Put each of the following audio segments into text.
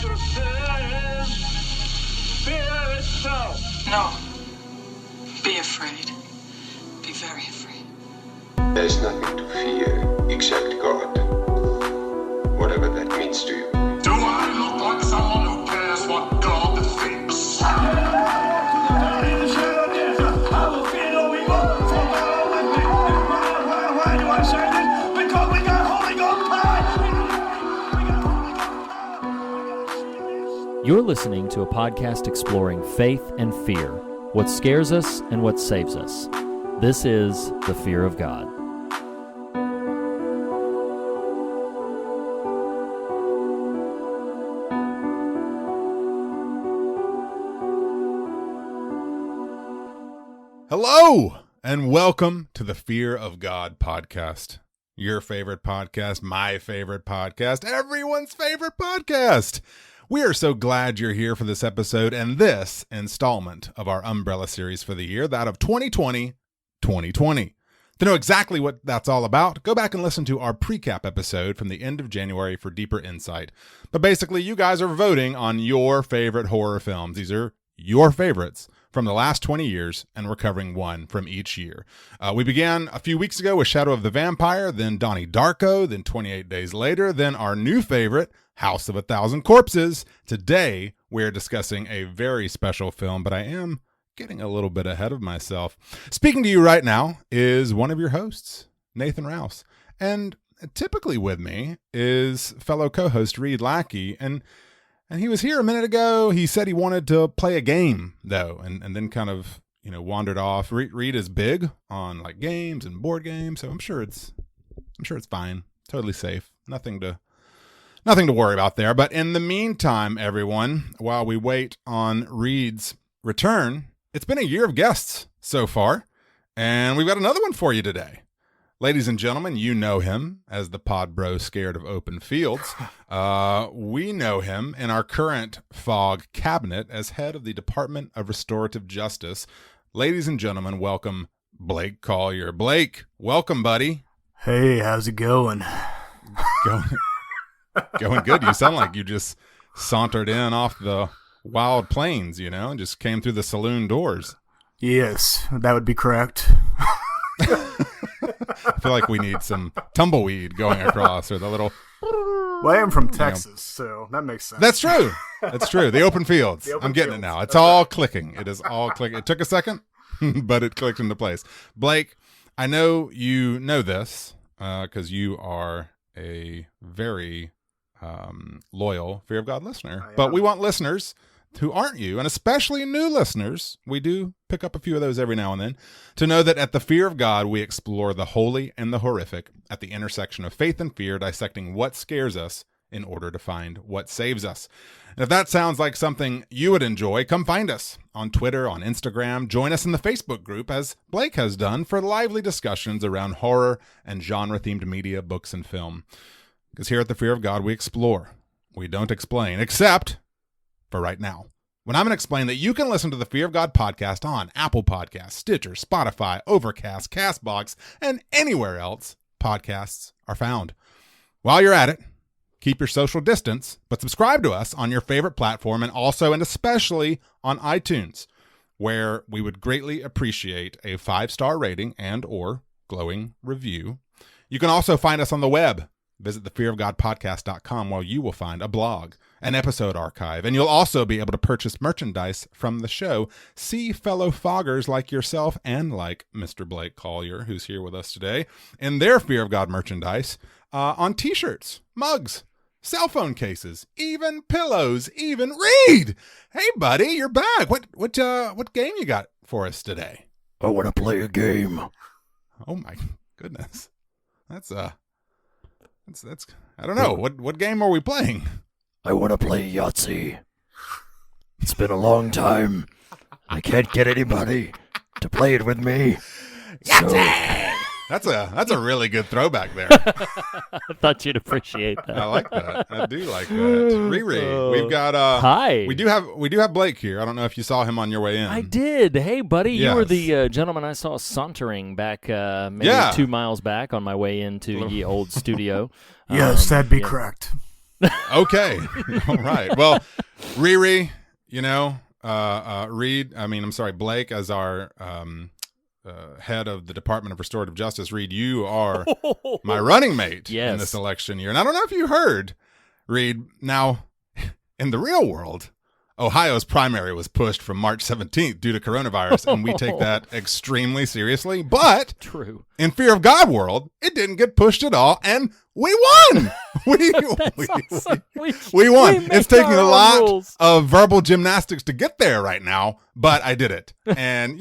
answer says, fear itself. No. Be afraid. Be very afraid. There's nothing to fear except God. Whatever that means to you. Do I look like someone who cares what God thinks? I will fear no evil, for thou art with me. Why do I say this? Because we got Holy Ghost power. We got Holy Ghost power. You're listening to a podcast exploring faith and fear, what scares us and what saves us. This is The Fear of God. Hello, and welcome to the Fear of God podcast. Your favorite podcast, my favorite podcast, everyone's favorite podcast. We are so glad you're here for this episode and this installment of our umbrella series for the year, that of 2020. To know exactly what that's all about, go back and listen to our pre-cap episode from the end of January for deeper insight. But basically, you guys are voting on your favorite horror films. These are your favorites from the last 20 years, and we're covering one from each year. We began a few weeks ago with Shadow of the Vampire, then Donnie Darko, then 28 Days Later, then our new favorite, House of a Thousand Corpses. Today, we're discussing a very special film, but I am getting a little bit ahead of myself. Speaking to you right now is one of your hosts, Nathan Rouse. And typically with me is fellow co-host Reed Lackey, and he was here a minute ago. He said he wanted to play a game, though, and then kind of, wandered off. Reed is big on like games and board games, so I'm sure it's fine, totally safe, nothing to worry about there. But in the meantime, everyone, while we wait on Reed's return, it's been a year of guests so far, and we've got another one for you today. Ladies and gentlemen, you know him as the pod bro scared of open fields. We know him in our current FOG cabinet as head of the Department of Restorative Justice. Ladies and gentlemen, welcome Blake Collier. Blake, welcome, buddy. Hey, how's it going? Going good. You sound like you just sauntered in off the wild plains, and just came through the saloon doors. Yes, that would be correct. I feel like we need some tumbleweed going across, or the little... Well, I am from Texas, so that makes sense. That's true. That's true. The open fields. I'm getting it now. It's all clicking. It is all clicking. It took a second, but it clicked into place. Blake, I know you know this because you are a very loyal Fear of God listener. But we want listeners who aren't you, and especially new listeners, we do pick up a few of those every now and then, to know that at the Fear of God, we explore the holy and the horrific at the intersection of faith and fear, dissecting what scares us in order to find what saves us. And if that sounds like something you would enjoy, come find us on Twitter, on Instagram, join us in the Facebook group, as Blake has done, for lively discussions around horror and genre-themed media, books, and film. Because here at the Fear of God, we explore. We don't explain, except for right now, when I'm going to explain that you can listen to the Fear of God podcast on Apple Podcasts, Stitcher, Spotify, Overcast, CastBox, and anywhere else podcasts are found. While you're at it, keep your social distance, but subscribe to us on your favorite platform, and also and especially on iTunes, where we would greatly appreciate a 5-star rating and or glowing review. You can also find us on the web. Visit thefearofgodpodcast.com, where you will find a blog, an episode archive, and you'll also be able to purchase merchandise from the show. See fellow foggers like yourself and like Mr. Blake Collier, who's here with us today, in their Fear of God merchandise on t-shirts, mugs, cell phone cases, even pillows, even Reed. Hey, buddy, you're back. What game you got for us today? I want to play a game. Oh my goodness, that's I don't know. What game are we playing? I want to play Yahtzee. It's been a long time. I can't get anybody to play it with me. Yahtzee! That's a really good throwback there. I thought you'd appreciate that. I like that. I do like that. Riri, we've got hi. We do have Blake here. I don't know if you saw him on your way in. I did. Hey, buddy, Yes. you were the gentleman I saw sauntering back maybe 2 miles back on my way into the old studio. Yes, that'd be correct. Okay. All right. Well, Riri, Blake, as our head of the Department of Restorative Justice, Reed, you are my running mate in this election year. And I don't know if you heard, Reed, now, in the real world, Ohio's primary was pushed from March 17th due to coronavirus, and we take that extremely seriously. But True. in Fear of God world, it didn't get pushed at all, and we won. We Awesome. we won. We It's make taking our a own lot rules. of verbal gymnastics to get there right now, but I did it. And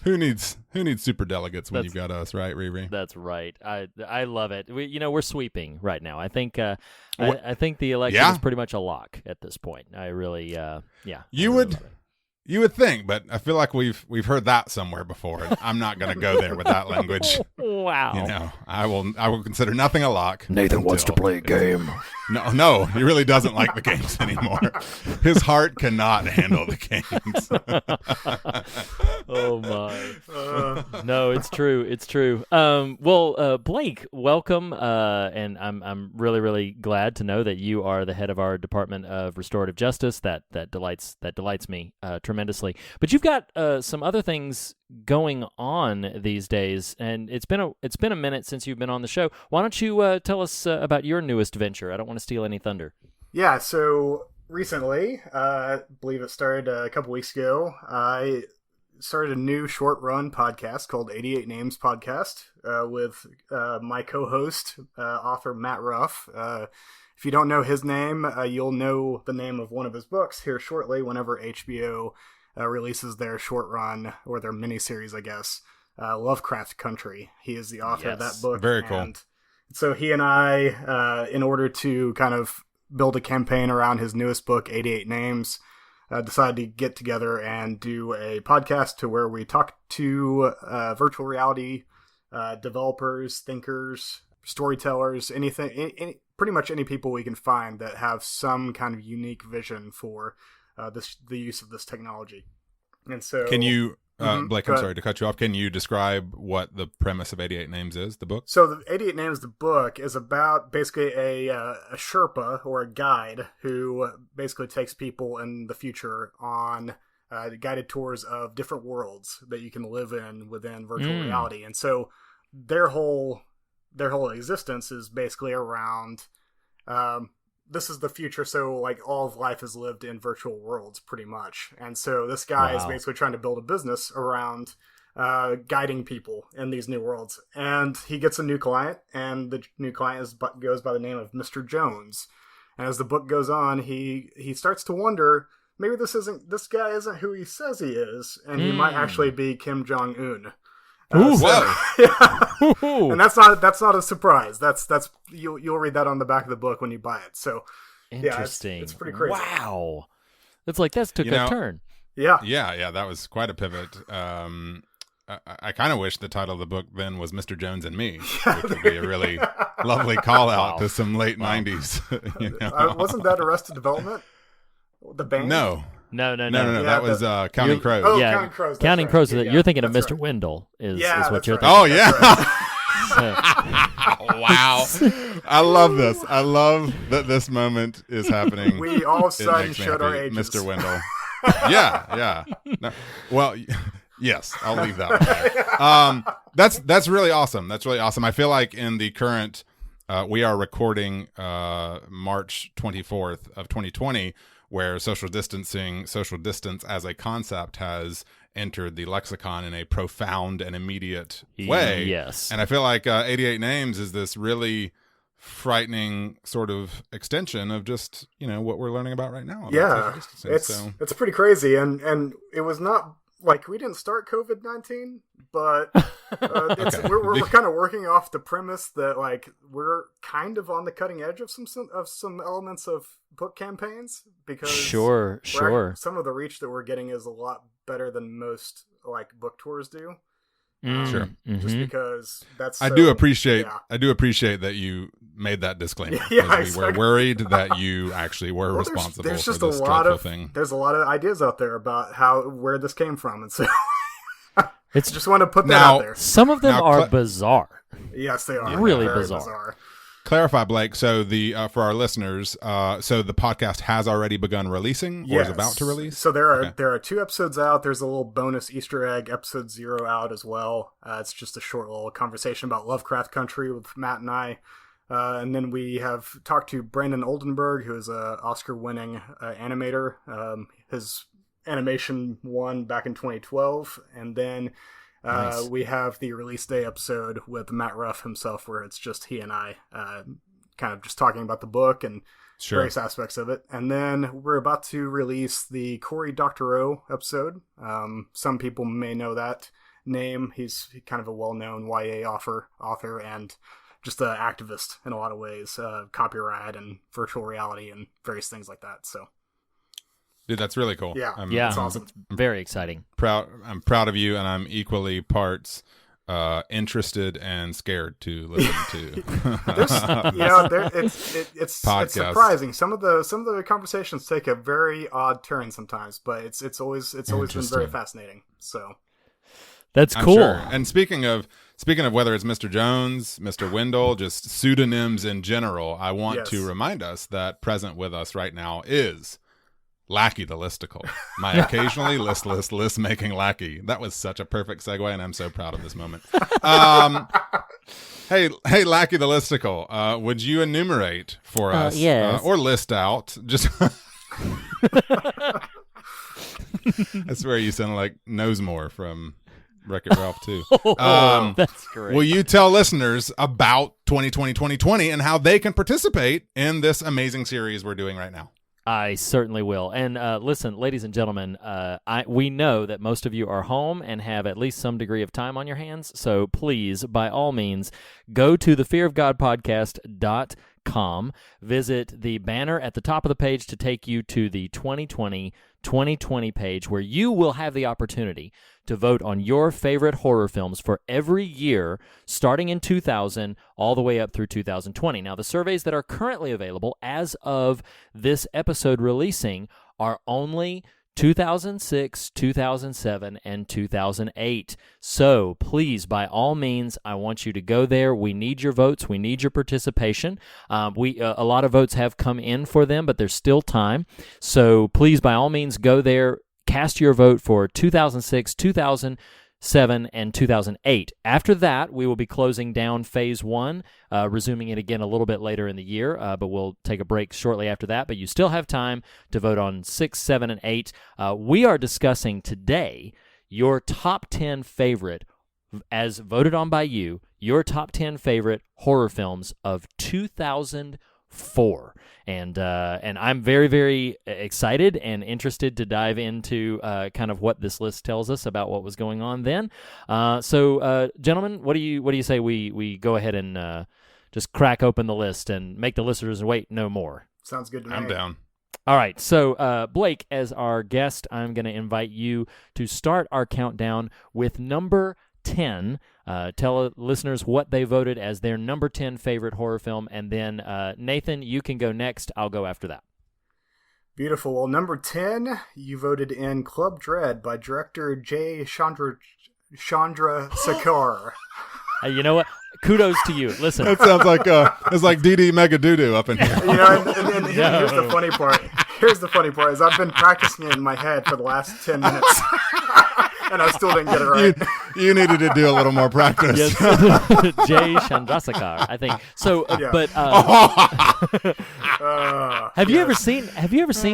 who needs super delegates when you've got us, right, Riri? That's right. I love it. We're sweeping right now. I think I think the election is pretty much a lock at this point. I really You would think, but I feel like we've heard that somewhere before, and I'm not going to go there with that language. Wow. I will consider nothing a lock. Nathan wants to play a game. No, he really doesn't like the games anymore. His heart cannot handle the games. Oh my. No, it's true. It's true. Blake, welcome. And I'm really, really glad to know that you are the head of our Department of Restorative Justice. That delights me tremendously. But you've got some other things going on these days, and it's been a minute since you've been on the show. Why don't you tell us about your newest venture? I don't want to steal any thunder. Yeah, so recently, I believe it started a couple weeks ago, I started a new short run podcast called 88 Names Podcast with my co-host, author Matt Ruff. If you don't know his name, you'll know the name of one of his books here shortly whenever HBO releases their short run, or their miniseries, I guess, Lovecraft Country. He is the author of that book. Very cool. And so he and I, in order to kind of build a campaign around his newest book, 88 Names, decided to get together and do a podcast to where we talk to virtual reality developers, thinkers, storytellers, anything, pretty much any people we can find that have some kind of unique vision for the use of this technology. And so, can you, Blake? I'm sorry to cut you off. Can you describe what the premise of 88 Names is? The book. So, the 88 Names, the book, is about basically a Sherpa or a guide who basically takes people in the future on guided tours of different worlds that you can live in within virtual reality. And so, their whole existence is basically around. This is the future, so like all of life is lived in virtual worlds pretty much. And so this guy is basically trying to build a business around guiding people in these new worlds. And he gets a new client, and the new client goes by the name of Mr. Jones. And as the book goes on, he starts to wonder, maybe this guy isn't who he says he is, and he might actually be Kim Jong-un. And that's not a surprise. That's you'll read that on the back of the book when you buy it. So interesting. Yeah, it's pretty crazy. Wow, it's like that took a turn. Yeah, that was quite a pivot. I kind of wish the title of the book then was Mr. Jones and Me, which would be a really lovely call out to some late 90s. Wasn't that Arrested Development? The band? No. No. Yeah, that was Counting Crows. Oh, yeah, Counting Crows. Counting Crows. You're thinking of Mr. Right. Wendell is what you're right. thinking. Oh, yeah. Right. Wow. I love this. I love that this moment is happening. We all of a It sudden makes me showed our happy, ages. Mr. Wendell. Yeah. No, well, yes, I'll leave that one. That's really awesome. That's really awesome. I feel like in the current, we are recording March 24th of 2020, where social distance as a concept has entered the lexicon in a profound and immediate way. Yes. And I feel like 88 Names is this really frightening sort of extension of just, what we're learning about right now. Yeah, it's pretty crazy. And it was not like we didn't start COVID-19, but we're kind of working off the premise that like we're kind of on the cutting edge of some elements of book campaigns, because sure. Some of the reach that we're getting is a lot better than most like book tours do. Sure. Just because that's I do appreciate that you made that disclaimer. We were worried that you actually were responsible for this dreadful thing. There's a lot of ideas out there about where this came from, and so just want to put that out there. Some of them are bizarre. Yes, they are. Really Very bizarre. clarify, Blake. So the for our listeners, so the podcast has already begun releasing, or is about to release. So there are 2 episodes out. There's a little bonus Easter egg, episode 0 out as well. It's just a short little conversation about Lovecraft Country with Matt and I. And then we have talked to Brandon Oldenburg, who is a Oscar-winning animator. His animation won back in 2012, and then nice. We have the release day episode with Matt Ruff himself, where it's just he and I kind of just talking about the book and various aspects of it. And then we're about to release the Cory Doctorow episode. Some people may know that name. He's kind of a well-known YA author and just an activist in a lot of ways, copyright and virtual reality and various things like that. So, dude, that's really cool. Yeah, that's awesome. It's very exciting. I'm proud of you, and I'm equally parts interested and scared to listen to. It's surprising. Some of the conversations take a very odd turn sometimes, but it's always been very fascinating. So. That's cool. Sure. And speaking of whether it's Mr. Jones, Mr. Wendell, just pseudonyms in general, I want to remind us that present with us right now is Lackey the Listicle, my occasionally list making lackey. That was such a perfect segue, and I'm so proud of this moment. Hey, Lackey the Listicle, would you enumerate for us, yes. Or list out just? I swear you sound like Knowsmore from Wreck-It Ralph too. That's great. Will you tell listeners about 2020 and how they can participate in this amazing series we're doing right now? I certainly will. And listen, ladies and gentlemen, we know that most of you are home and have at least some degree of time on your hands. So please, by all means, go to thefearofgodpodcast.com. Visit the banner at the top of the page to take you to the 2020 page, where you will have the opportunity to vote on your favorite horror films for every year, starting in 2000 all the way up through 2020. Now, the surveys that are currently available as of this episode releasing are only 2006, 2007, and 2008. So please, by all means, I want you to go there. We need your votes. We need your participation. A lot of votes have come in for them, but there's still time. So please, by all means, go there. Cast your vote for 2006, 2007, and 2008. After that, we will be closing down Phase 1, resuming it again a little bit later in the year, but we'll take a break shortly after that. But you still have time to vote on 6, 7, and 8. We are discussing today your top 10 favorite, as voted on by you, your top 10 favorite horror films of 2004. And I'm very, very excited and interested to dive into kind of what this list tells us about what was going on then. So, gentlemen, what do you say we go ahead and just crack open the list and make the listeners wait no more? Sounds good to me. I'm down. All right. So, Blake, as our guest, I'm going to invite you to start our countdown with number 10. Tell listeners what they voted as their number 10 favorite horror film, and then Nathan, you can go next. I'll go after that. Beautiful. Well, number 10, you voted in Club Dread by director J. Chandra Sekhar. You know what? Kudos to you. Listen, that sounds like it's like DD Mega Doodoo up in here. And here's the funny part. Here's the funny part is I've been practicing it in my head for the last 10 minutes. And I still didn't get it right. You needed to do a little more practice. Yes. Jay Chandrasekhar, I think. So, Yeah. but have you ever seen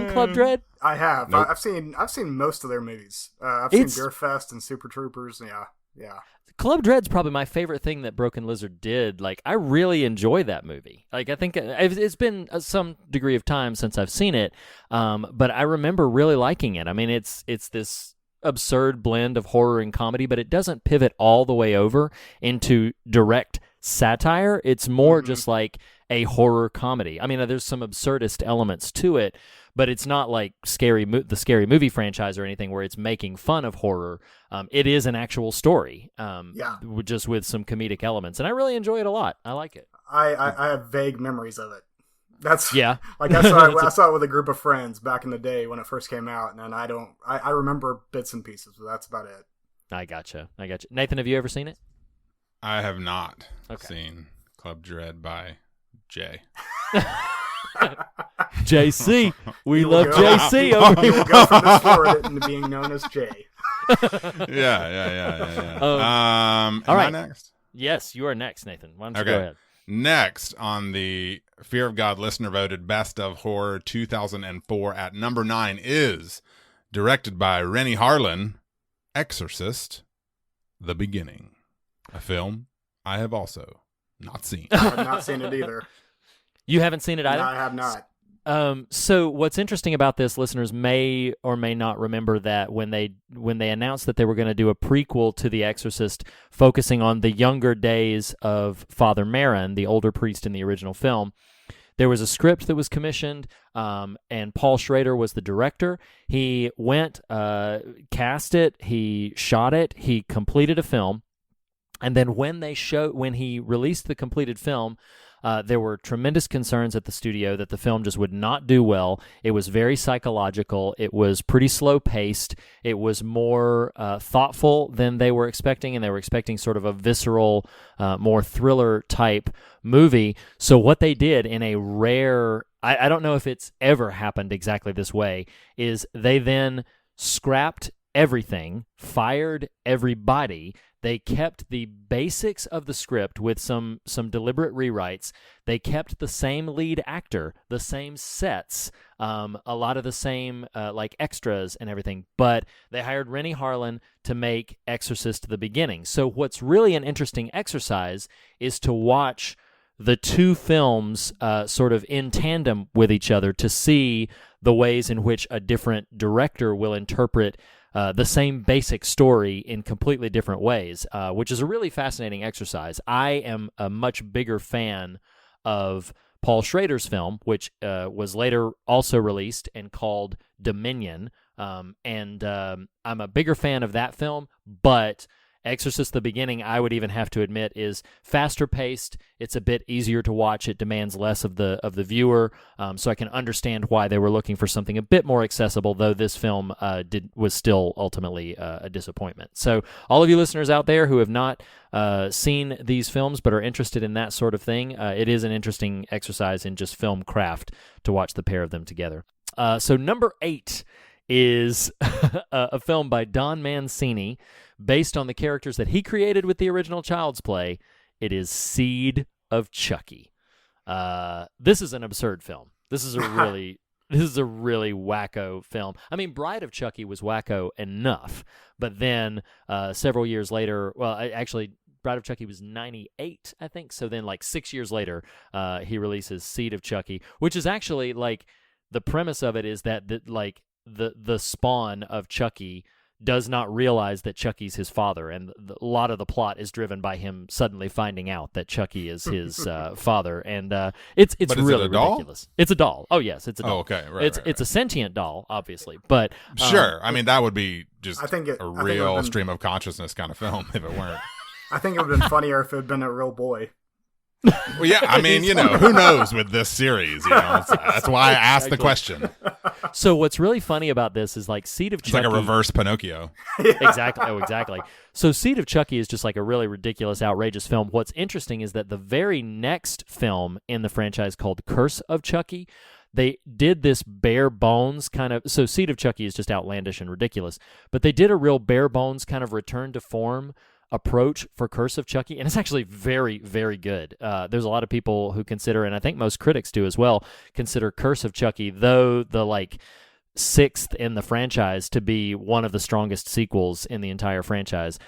Club Dread? I have. Nope. I've seen most of their movies. I've seen Beer Fest and Super Troopers. Yeah. Club Dread's probably my favorite thing that Broken Lizard did. Like, I really enjoy that movie. Like, I think it's been some degree of time since I've seen it, but I remember really liking it. I mean, it's this absurd blend of horror and comedy, but it doesn't pivot all the way over into direct satire. It's more just like a horror comedy. I mean, there's some absurdist elements to it, but it's not like the Scary Movie franchise or anything where it's making fun of horror. It is an actual story, just with some comedic elements, and I really enjoy it a lot. I like it. I have vague memories of it. That's like I saw it with a group of friends back in the day when it first came out, and I remember bits and pieces, but that's about it. I gotcha. Nathan, have you ever seen it? I have not seen Club Dread by Jay. JC. We will love go- JC over He here. will go from this forward into being known as Jay. Yeah. Am all right. I next? Yes, you are next, Nathan. Why don't you Okay. go ahead? Next on the Fear of God listener voted Best of Horror 2004 at number 9 is directed by Rennie Harlan, Exorcist: The Beginning, a film I have also not seen. I have not seen it either. You haven't seen it either? No, I have not. So what's interesting about this, listeners may or may not remember that when they announced that they were going to do a prequel to The Exorcist focusing on the younger days of Father Merrin, the older priest in the original film, there was a script that was commissioned, and Paul Schrader was the director. He went, cast it, he shot it, he completed a film, and then when he released the completed film, there were tremendous concerns at the studio that the film just would not do well. It was very psychological. It was pretty slow-paced. It was more thoughtful than they were expecting, and they were expecting sort of a visceral, more thriller-type movie. So what they did in a rare, I don't know if it's ever happened exactly this way, is they then scrapped everything, fired everybody. They kept the basics of the script with some deliberate rewrites. They kept the same lead actor, the same sets, a lot of the same like extras and everything. But they hired Rennie Harlan to make Exorcist: The Beginning. So what's really an interesting exercise is to watch the two films sort of in tandem with each other to see the ways in which a different director will interpret the same basic story in completely different ways, which is a really fascinating exercise. I am a much bigger fan of Paul Schrader's film, which was later also released and called Dominion, and I'm a bigger fan of that film, but Exorcist: The Beginning, I would even have to admit, is faster paced. It's a bit easier to watch. It demands less of the viewer, so I can understand why they were looking for something a bit more accessible. Though this film was still ultimately a disappointment. So all of you listeners out there who have not seen these films but are interested in that sort of thing, it is an interesting exercise in just film craft to watch the pair of them together. So number 8 is a film by Don Mancini, based on the characters that he created with the original Child's Play. It is Seed of Chucky. This is an absurd film. This is a really wacko film. I mean, Bride of Chucky was wacko enough, but then several years later, actually, Bride of Chucky was 98, I think. So then, like 6 years later, he releases Seed of Chucky, which is actually like the premise of it is that the spawn of Chucky does not realize that Chucky's his father, and a lot of the plot is driven by him suddenly finding out that Chucky is his father, and it's But is really it a doll? ridiculous. It's a doll. Oh yes, it's a doll. Oh, okay, right. It's a sentient doll, obviously, but Sure. I mean, that would be just I think it a would've real been- stream of consciousness kind of film if it weren't. I think it would have been funnier if it had been a real boy. Well, yeah, I mean, who knows with this series? That's why I asked the question. So what's really funny about this is like Seed of It's Chucky. like a reverse Pinocchio. Exactly. Oh, exactly. So Seed of Chucky is just like a really ridiculous, outrageous film. What's interesting is that the very next film in the franchise, called Curse of Chucky, they did this bare bones kind of. So Seed of Chucky is just outlandish and ridiculous, but they did a real bare bones kind of return to form approach for Curse of Chucky, and it's actually very, very good. There's a lot of people who consider, and I think most critics do as well, consider Curse of Chucky, though the like 6th in the franchise, to be one of the strongest sequels in the entire franchise.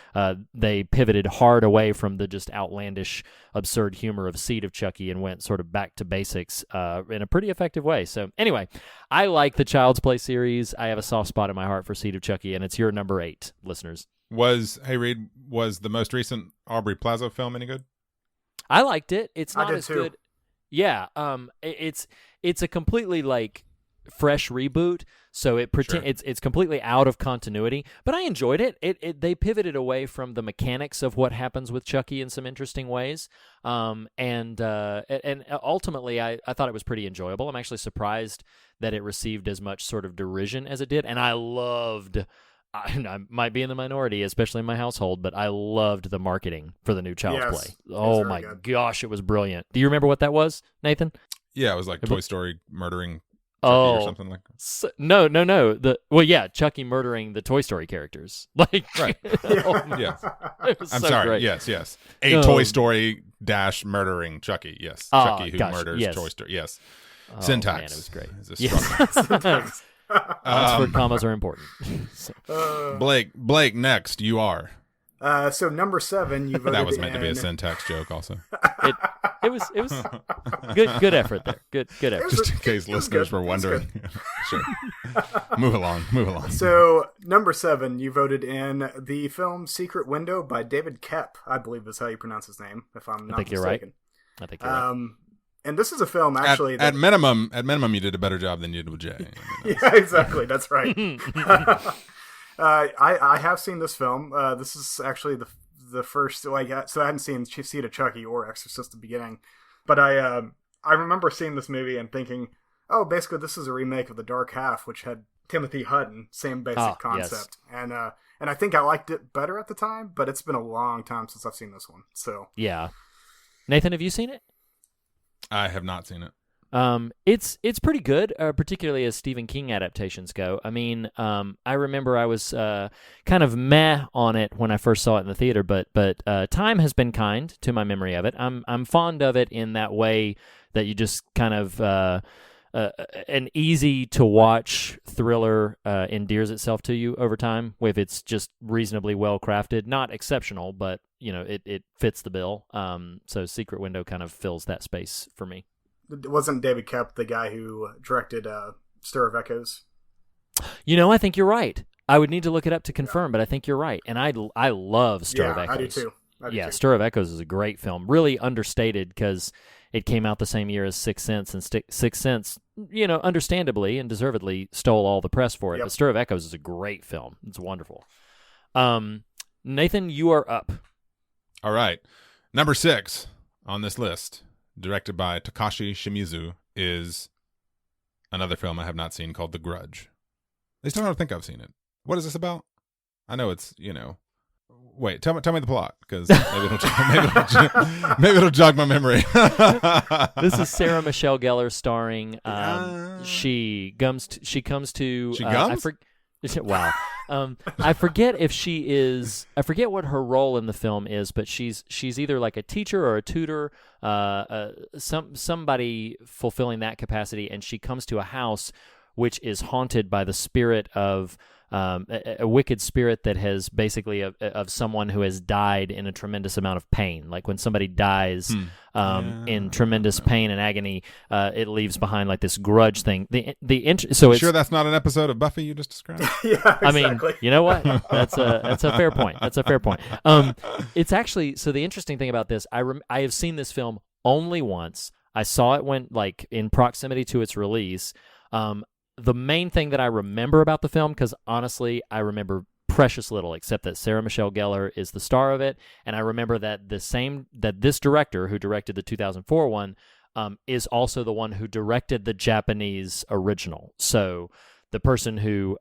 They pivoted hard away from the just outlandish, absurd humor of Seed of Chucky and went sort of back to basics in a pretty effective way. So anyway, I like the Child's Play series. I have a soft spot in my heart for Seed of Chucky, and it's your number 8, listeners. Hey Reed, was the most recent Aubrey Plaza film any good? I liked it. It's I not did as too. good. Yeah. It's a completely like fresh reboot, so it's completely out of continuity. But I enjoyed it. They pivoted away from the mechanics of what happens with Chucky in some interesting ways. And ultimately, I thought it was pretty enjoyable. I'm actually surprised that it received as much sort of derision as it did, and I loved I might be in the minority, especially in my household, but I loved the marketing for the new Child's Yes, Play. it's Oh very my good. gosh, it was brilliant. Do you remember what that was, Nathan? Yeah, it was like Toy Story murdering Chucky Oh, or something like that. No. Chucky murdering the Toy Story characters. Like, Right. oh, Yeah. it was I'm so sorry. great. Yes. A No. Toy Story dash murdering Chucky. Yes. Ah, Chucky who gosh, murders yes. Toy Story. Yes. Oh, Syntax. man, it was great. Is a Yes. struggle. Oxford commas are important. So- Blake, next, you are. So number 7, you voted That was meant to be a in- syntax joke also. it was good effort there. Good effort. Just in case it was listeners good. were It was wondering. Sure. Move along. So number 7, you voted in the film Secret Window by David Koepp, I believe is how you pronounce his name, if I'm not think you're right. mistaken. I think you're right. And this is a film actually At minimum, you did a better job than you did with Jay. I mean, Yeah, exactly. That's right. I have seen this film. This is actually the first. So I hadn't seen Seed of Chucky or Exorcist at the beginning, but I remember seeing this movie and thinking, oh, basically this is a remake of The Dark Half, which had Timothy Hutton, same basic concept, and I think I liked it better at the time, but it's been a long time since I've seen this one. So Yeah. Nathan, have you seen it? I have not seen it. It's pretty good, particularly as Stephen King adaptations go. I mean, I remember I was kind of meh on it when I first saw it in the theater, but time has been kind to my memory of it. I'm fond of it in that way that you just kind of an easy to watch thriller endears itself to you over time, if it's just reasonably well crafted, not exceptional, but it fits the bill. So Secret Window kind of fills that space for me. wasn't David Koepp the guy who directed Stir of Echoes? I think you're right. I would need to look it up to confirm, but I think you're right. And I love Stir of Echoes. I do too. Yeah, Stir of Echoes is a great film. Really understated because it came out the same year as Sixth Sense, and Sixth Sense, understandably and deservedly stole all the press for it. Yep. But Stir of Echoes is a great film. It's wonderful. Nathan, you are up. All right. Number 6 on this list, directed by Takashi Shimizu, is another film I have not seen called The Grudge. They still don't think I've seen it. What is this about? I know it's, Wait, tell me the plot, because maybe it'll jog my memory. This is Sarah Michelle Gellar starring. She comes to. She gums? Wow. I forget if she is. I forget what her role in the film is, but she's either like a teacher or a tutor, somebody fulfilling that capacity, and she comes to a house which is haunted by the spirit of a wicked spirit that has basically of someone who has died in a tremendous amount of pain. Like when somebody dies in tremendous pain and agony, it leaves behind like this grudge thing. So it's sure that's not an episode of Buffy you just described? Yeah, exactly. I mean, you know what? That's a fair point. That's a fair point. It's actually, so the interesting thing about this, I have seen this film only once. I saw it when in proximity to its release. The main thing that I remember about the film, because honestly, I remember precious little, except that Sarah Michelle Gellar is the star of it, and I remember that this director who directed the 2004 one is also the one who directed the Japanese original. So the person who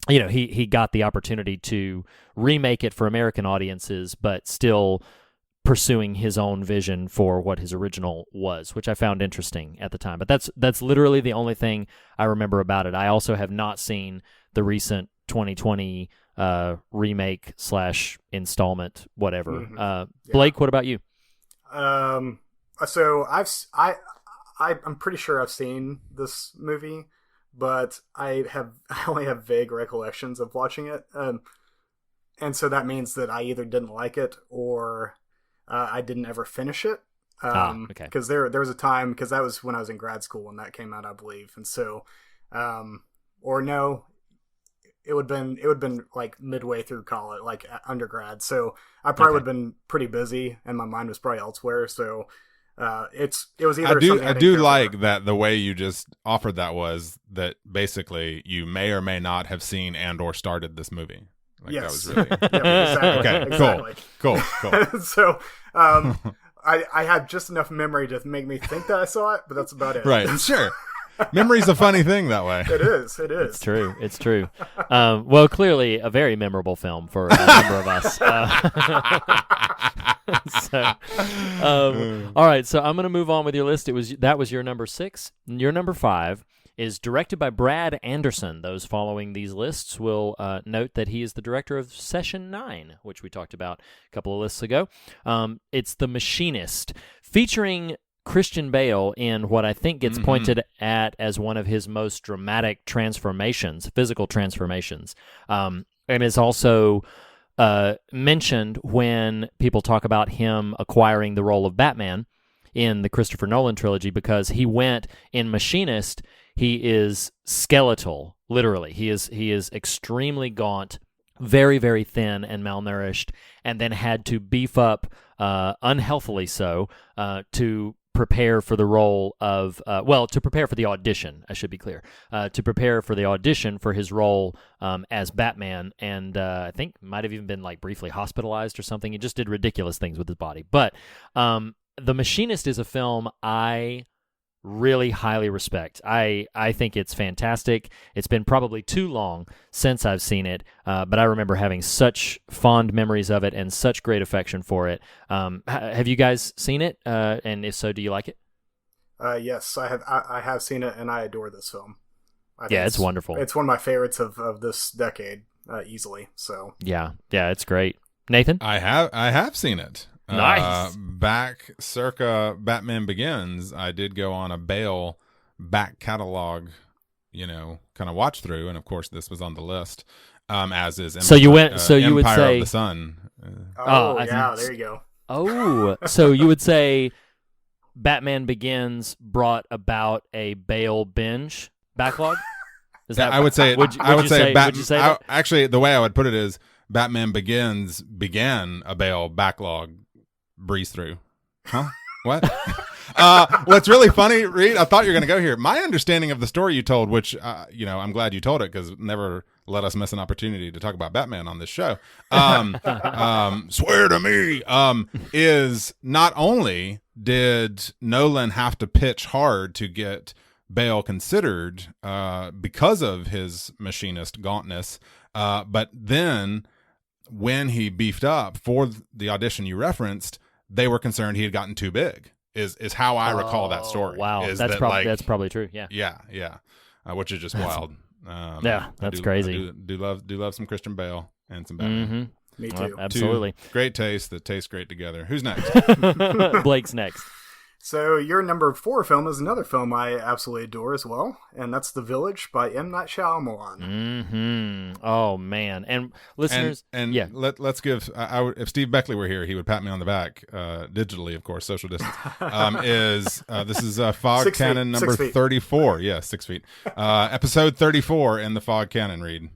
he got the opportunity to remake it for American audiences, but still pursuing his own vision for what his original was, which I found interesting at the time. But that's literally the only thing I remember about it. I also have not seen the recent 2020 remake / installment, whatever. Mm-hmm. Blake, what about you? So I'm pretty sure I've seen this movie, but I only have vague recollections of watching it, and so that means that I either didn't like it or I didn't ever finish it. Okay. Because there was a time, because that was when I was in grad school when that came out, I believe, and so, or no, it would have been like midway through college, like undergrad. So I probably would have been pretty busy, and my mind was probably elsewhere. So it was either. I do like that the way you just offered that was that basically you may or may not have seen and or started this movie. Like, yes. That was really Exactly. okay. Exactly. Cool. So I had just enough memory to make me think that I saw it, but that's about it. Right. Sure. Memory's a funny thing that way. It is. It's true. It's true. Well, clearly a very memorable film for a number of us. All right, so I'm going to move on with your list. That was your number 6. Your number 5 is directed by Brad Anderson. Those following these lists will note that he is the director of Session 9, which we talked about a couple of lists ago. It's The Machinist, featuring Christian Bale in what I think gets pointed at as one of his most dramatic transformations, physical transformations, and is also mentioned when people talk about him acquiring the role of Batman in the Christopher Nolan trilogy, because he went in Machinist. He is skeletal, literally. He is extremely gaunt, very, very thin and malnourished, and then had to beef up, unhealthily so, to prepare for the role of, to prepare for the audition, I should be clear, to prepare for the audition for his role as Batman, and I think might have even been like briefly hospitalized or something. He just did ridiculous things with his body. But The Machinist is a film I really highly respect. I think it's fantastic. It's been probably too long since I've seen it, but I remember having such fond memories of it and such great affection for it. Have you guys seen it? And if so, do you like it? Yes, I have. I have seen it, and I adore this film. I think It's wonderful. It's one of my favorites of this decade, easily. So yeah, it's great. Nathan? I have seen it. Nice. Back circa Batman Begins, I did go on a Bale back catalog, kind of watch through, and of course this was on the list. As is. So you went. So you Empire would say of the Sun. there you go. Oh, so you would say Batman Begins brought about a Bale binge backlog? Is that? I would say. Would you say that? Actually, the way I would put it is Batman Begins began a Bale backlog breeze through. Huh? What? What's really funny, Reed, I thought you were going to go here. My understanding of the story you told, which, I'm glad you told it because never let us miss an opportunity to talk about Batman on this show. Swear to me, is not only did Nolan have to pitch hard to get Bale considered because of his machinist gauntness, but then when he beefed up for the audition you referenced, they were concerned he had gotten too big. Is how I recall that story. Wow, that's probably true. Yeah, which is just wild. That's crazy. Do love some Christian Bale and some Batman. Me too. Absolutely. Great taste that tastes great together. Who's next? Blake's next. So your number 4 film is another film I absolutely adore as well, and that's The Village by M. Night Shyamalan. Oh man! And listeners, let's give. If Steve Beckley were here, he would pat me on the back, digitally, of course, social distance. This is Fog 6 Canon feet, number 6 feet. 34? Yeah, 6 feet. Episode 34 in the Fog Canon. Read.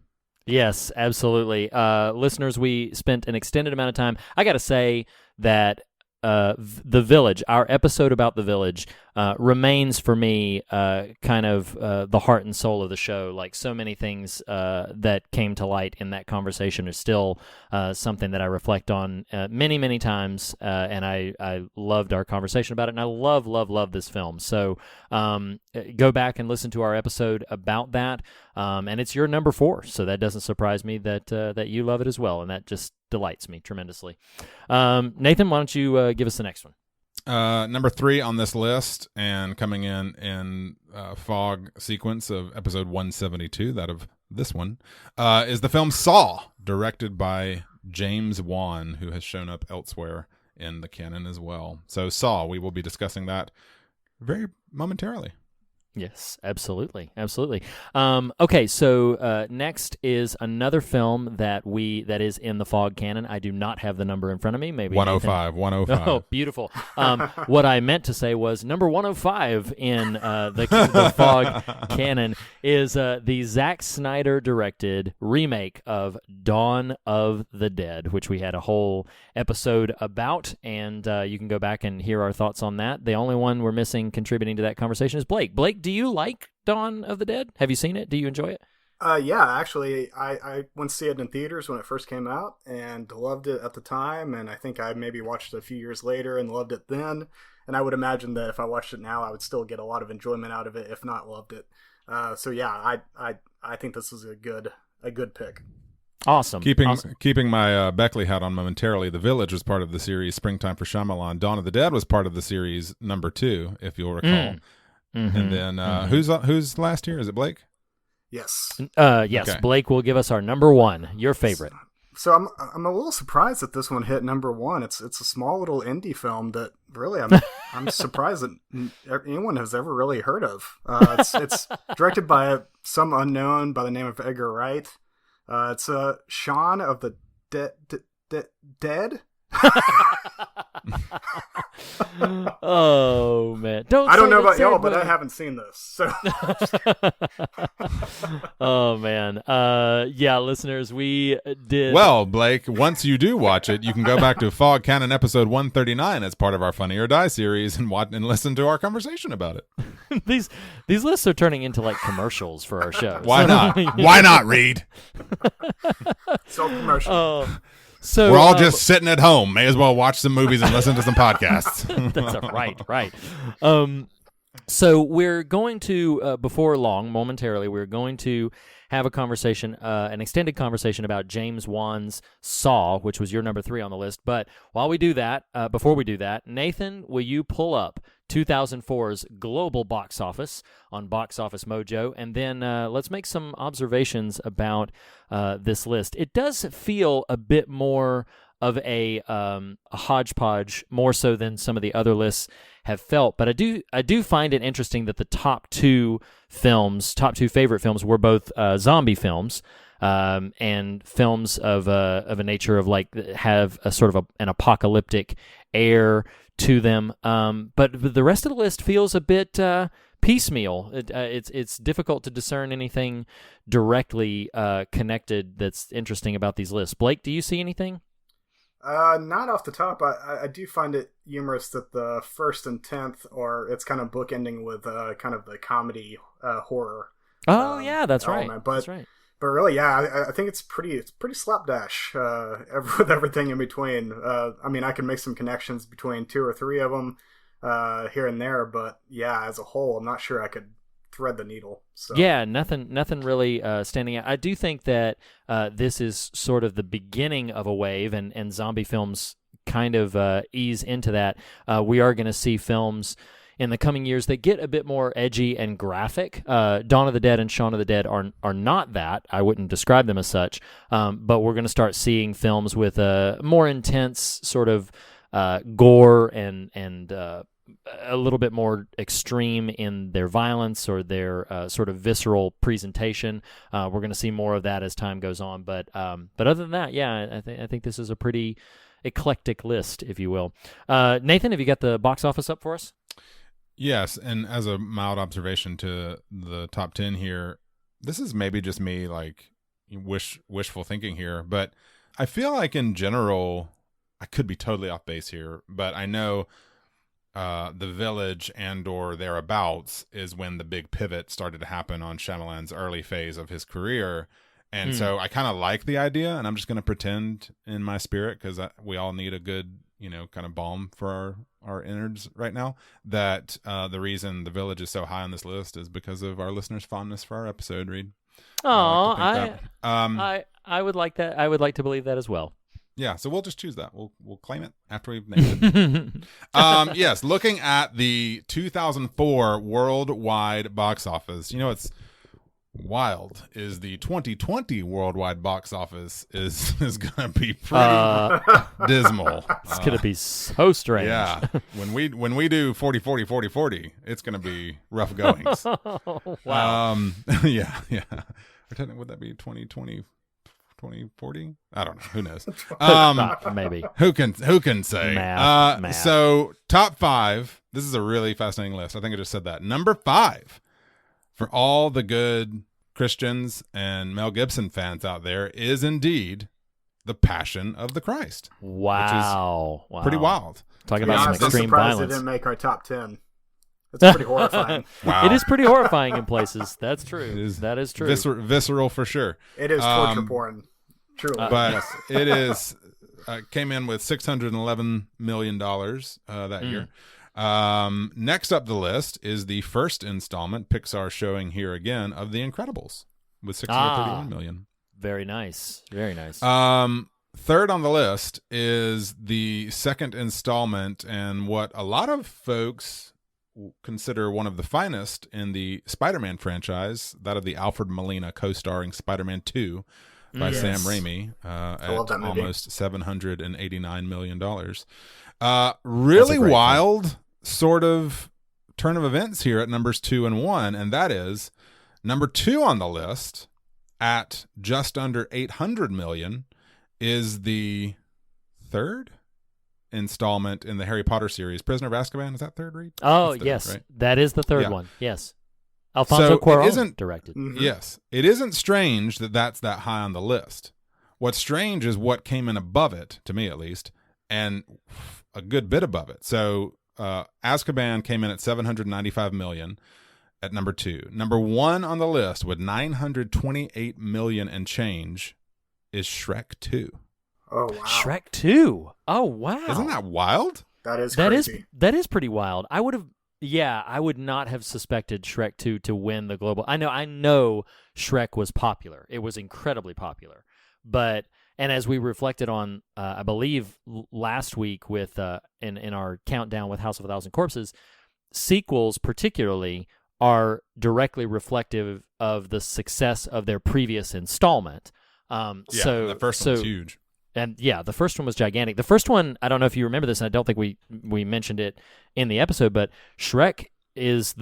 Yes, absolutely. Listeners, we spent an extended amount of time. I got to say that The Village, our episode about The Village, remains for me kind of the heart and soul of the show. Like so many things that came to light in that conversation are still something that I reflect on many, many times, and I loved our conversation about it, and I love this film. So go back and listen to our episode about that, and it's your number 4, so that doesn't surprise me that you love it as well, and that just delights me tremendously. Nathan, why don't you give us the next one? Number 3 on this list, and coming in Fog sequence of episode 172, that of this one, is the film Saw, directed by James Wan, who has shown up elsewhere in the canon as well. So Saw, we will be discussing that very momentarily. Yes, absolutely. Okay, so next is another film that is in the Fog canon. I do not have the number in front of me. Maybe 105. Oh, beautiful. What I meant to say was number 105 in the Fog canon is the Zack Snyder directed remake of Dawn of the Dead, which we had a whole episode about, and you can go back and hear our thoughts on that. The only one we're missing contributing to that conversation is Blake. Blake, do you like Dawn of the Dead? Have you seen it? Do you enjoy it? Yeah, actually, I went to see it in theaters when it first came out and loved it at the time. And I think I maybe watched it a few years later and loved it then. And I would imagine that if I watched it now, I would still get a lot of enjoyment out of it, if not loved it. So yeah, I think this is a good pick. Awesome. Keeping my Beckley hat on momentarily, The Village was part of the series Springtime for Shyamalan. Dawn of the Dead was part of the series number 2, if you'll recall. Mm-hmm. And then who's last here? Is it Blake? Yes. Yes. Okay. Blake will give us our number 1, your favorite. So I'm a little surprised that this one hit number 1. It's a small little indie film that really I'm surprised that anyone has ever really heard of. It's directed by some unknown by the name of Edgar Wright. It's Shaun of the Dead. Oh man! I don't know about y'all, but I haven't seen this. So. Oh man! Yeah, listeners, we did. Well, Blake, once you do watch it, you can go back to Fog Canon episode 139 as part of our Funny or Die series and watch and listen to our conversation about it. These lists are turning into like commercials for our show. Why not? Why not, Reed? Self-promotion. So we're all just sitting at home. May as well watch some movies and listen to some podcasts. That's right. So we're going to, before long, momentarily, we're going to have a conversation, an extended conversation about James Wan's Saw, which was your number 3 on the list. But while we do that, before we do that, Nathan, will you pull up 2004's global box office on Box Office Mojo, and then let's make some observations about this list. It does feel a bit more of a hodgepodge, more so than some of the other lists have felt. But I do find it interesting that the top two favorite films, were both zombie films. And films of a nature of like have a sort of an apocalyptic air to them. But the rest of the list feels a bit piecemeal. It's difficult to discern anything directly connected that's interesting about these lists. Blake, do you see anything? Not off the top. I do find it humorous that the 1st and 10th it's kind of bookending with kind of the comedy horror. Oh yeah, that's element. right. But, that's right. But really, yeah, I think it's pretty slapdash with everything in between. I mean, I can make some connections between 2 or 3 of them here and there, but yeah, as a whole, I'm not sure I could thread the needle. So. Yeah, nothing really standing out. I do think that this is sort of the beginning of a wave, and zombie films kind of ease into that. We are going to see films in the coming years that get a bit more edgy and graphic. Dawn of the Dead and Shaun of the Dead are not that. I wouldn't describe them as such. But we're going to start seeing films with a more intense sort of gore and a little bit more extreme in their violence or their sort of visceral presentation. We're going to see more of that as time goes on. But other than that, yeah, I think this is a pretty eclectic list, if you will. Nathan, have you got the box office up for us? Yes, and as a mild observation to the top 10 here, this is maybe just me like wishful thinking here, but I feel like in general, I could be totally off base here, but I know The Village and or thereabouts is when the big pivot started to happen on Shyamalan's early phase of his career. And so I kind of like the idea, and I'm just going to pretend in my spirit, because we all need a good, kind of balm for our innards right now, that the reason The Village is so high on this list is because of our listeners' fondness for our episode, Reed. Oh, I would like that. I would like to believe that as well. Yeah, so we'll just choose that. We'll claim it after we've named it. Yes, looking at the 2004 worldwide box office, it's wild is the 2020 worldwide box office is going to be pretty dismal. It's going to be so strange. Yeah. When we do 40 40 40 40, it's going to be rough goings. Wow. Yeah. Would that be 2020 2040? I don't know. Who knows? Maybe. Who can say? Math. So top 5. This is a really fascinating list. I think I just said that. Number 5. For all the good Christians and Mel Gibson fans out there, is indeed The Passion of the Christ. Wow. Which is pretty wild. Talking about some extreme I'm surprised violence. it didn't make our top 10. It's pretty horrifying. Wow. It is pretty horrifying in places. That's true. It is That is true. visceral for sure. It is torture porn. Truly. But it is came in with $611 million that year. Next up the list is the first installment, Pixar showing here again, of The Incredibles with $631 million. Very nice. Very nice. Third on the list is the second installment and what a lot of folks consider one of the finest in the Spider-Man franchise, that of the Alfred Molina co-starring Spider-Man 2 by Sam Raimi at almost $789 million. Really wild film. Sort of turn of events here at numbers 2 and 1, and that is number 2 on the list at just under $800 million is the third installment in the Harry Potter series, Prisoner of Azkaban. Is that third, Reed? Oh, third, yes. right? That is the third one. Yes. Alfonso Cuarón directed. Yes. It isn't strange that that's that high on the list. What's strange is what came in above it, to me at least, and a good bit above it. So Azkaban came in at $795 million at number 2. Number 1 on the list with $928 million and change is Shrek 2. Oh, wow. Shrek 2. Oh, wow. Isn't that wild? That is crazy. That is pretty wild. I would not have suspected Shrek 2 to win the global. I know Shrek was popular. It was incredibly popular. But and as we reflected on I believe last week with in our countdown with House of a Thousand Corpses, sequels particularly are directly reflective of the success of their previous installment. So the first one's huge. And yeah, the first one was gigantic. The first one, I don't know if you remember this, and I don't think we mentioned it in the episode, but Shrek is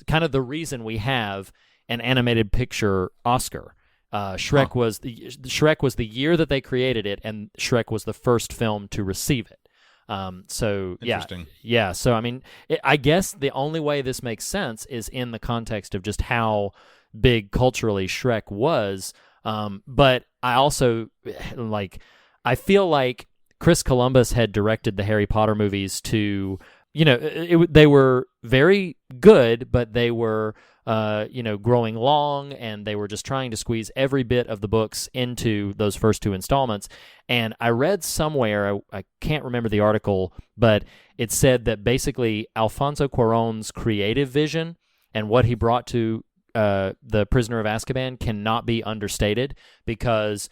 kind of the reason we have an animated picture Oscar. Shrek was the year that they created it, and Shrek was the first film to receive it. So interesting. Yeah. So I mean, I guess the only way this makes sense is in the context of just how big culturally Shrek was. But I also I feel like Chris Columbus had directed the Harry Potter movies to, they were very good, but they were, growing long, and they were just trying to squeeze every bit of the books into those first 2 installments. And I read somewhere, I can't remember the article, but it said that basically Alfonso Cuarón's creative vision and what he brought to The Prisoner of Azkaban cannot be understated, because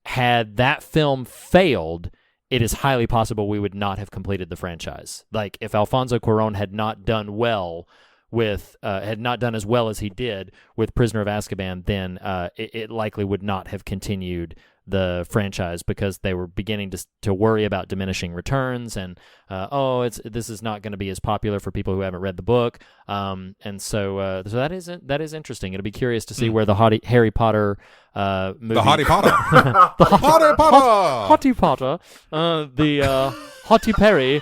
had that film failed, it is highly possible we would not have completed the franchise. Like, if Alfonso Cuarón had not done well with had not done as well as he did with Prisoner of Azkaban, then it likely would not have continued the franchise, because they were beginning to worry about diminishing returns, and this is not going to be as popular for people who haven't read the book, and so that is interesting. It'll be curious to see where the Harry Potter movie, the Hottie Potter, the Hottie Potter, Hottie Potter, the Hottie Perry,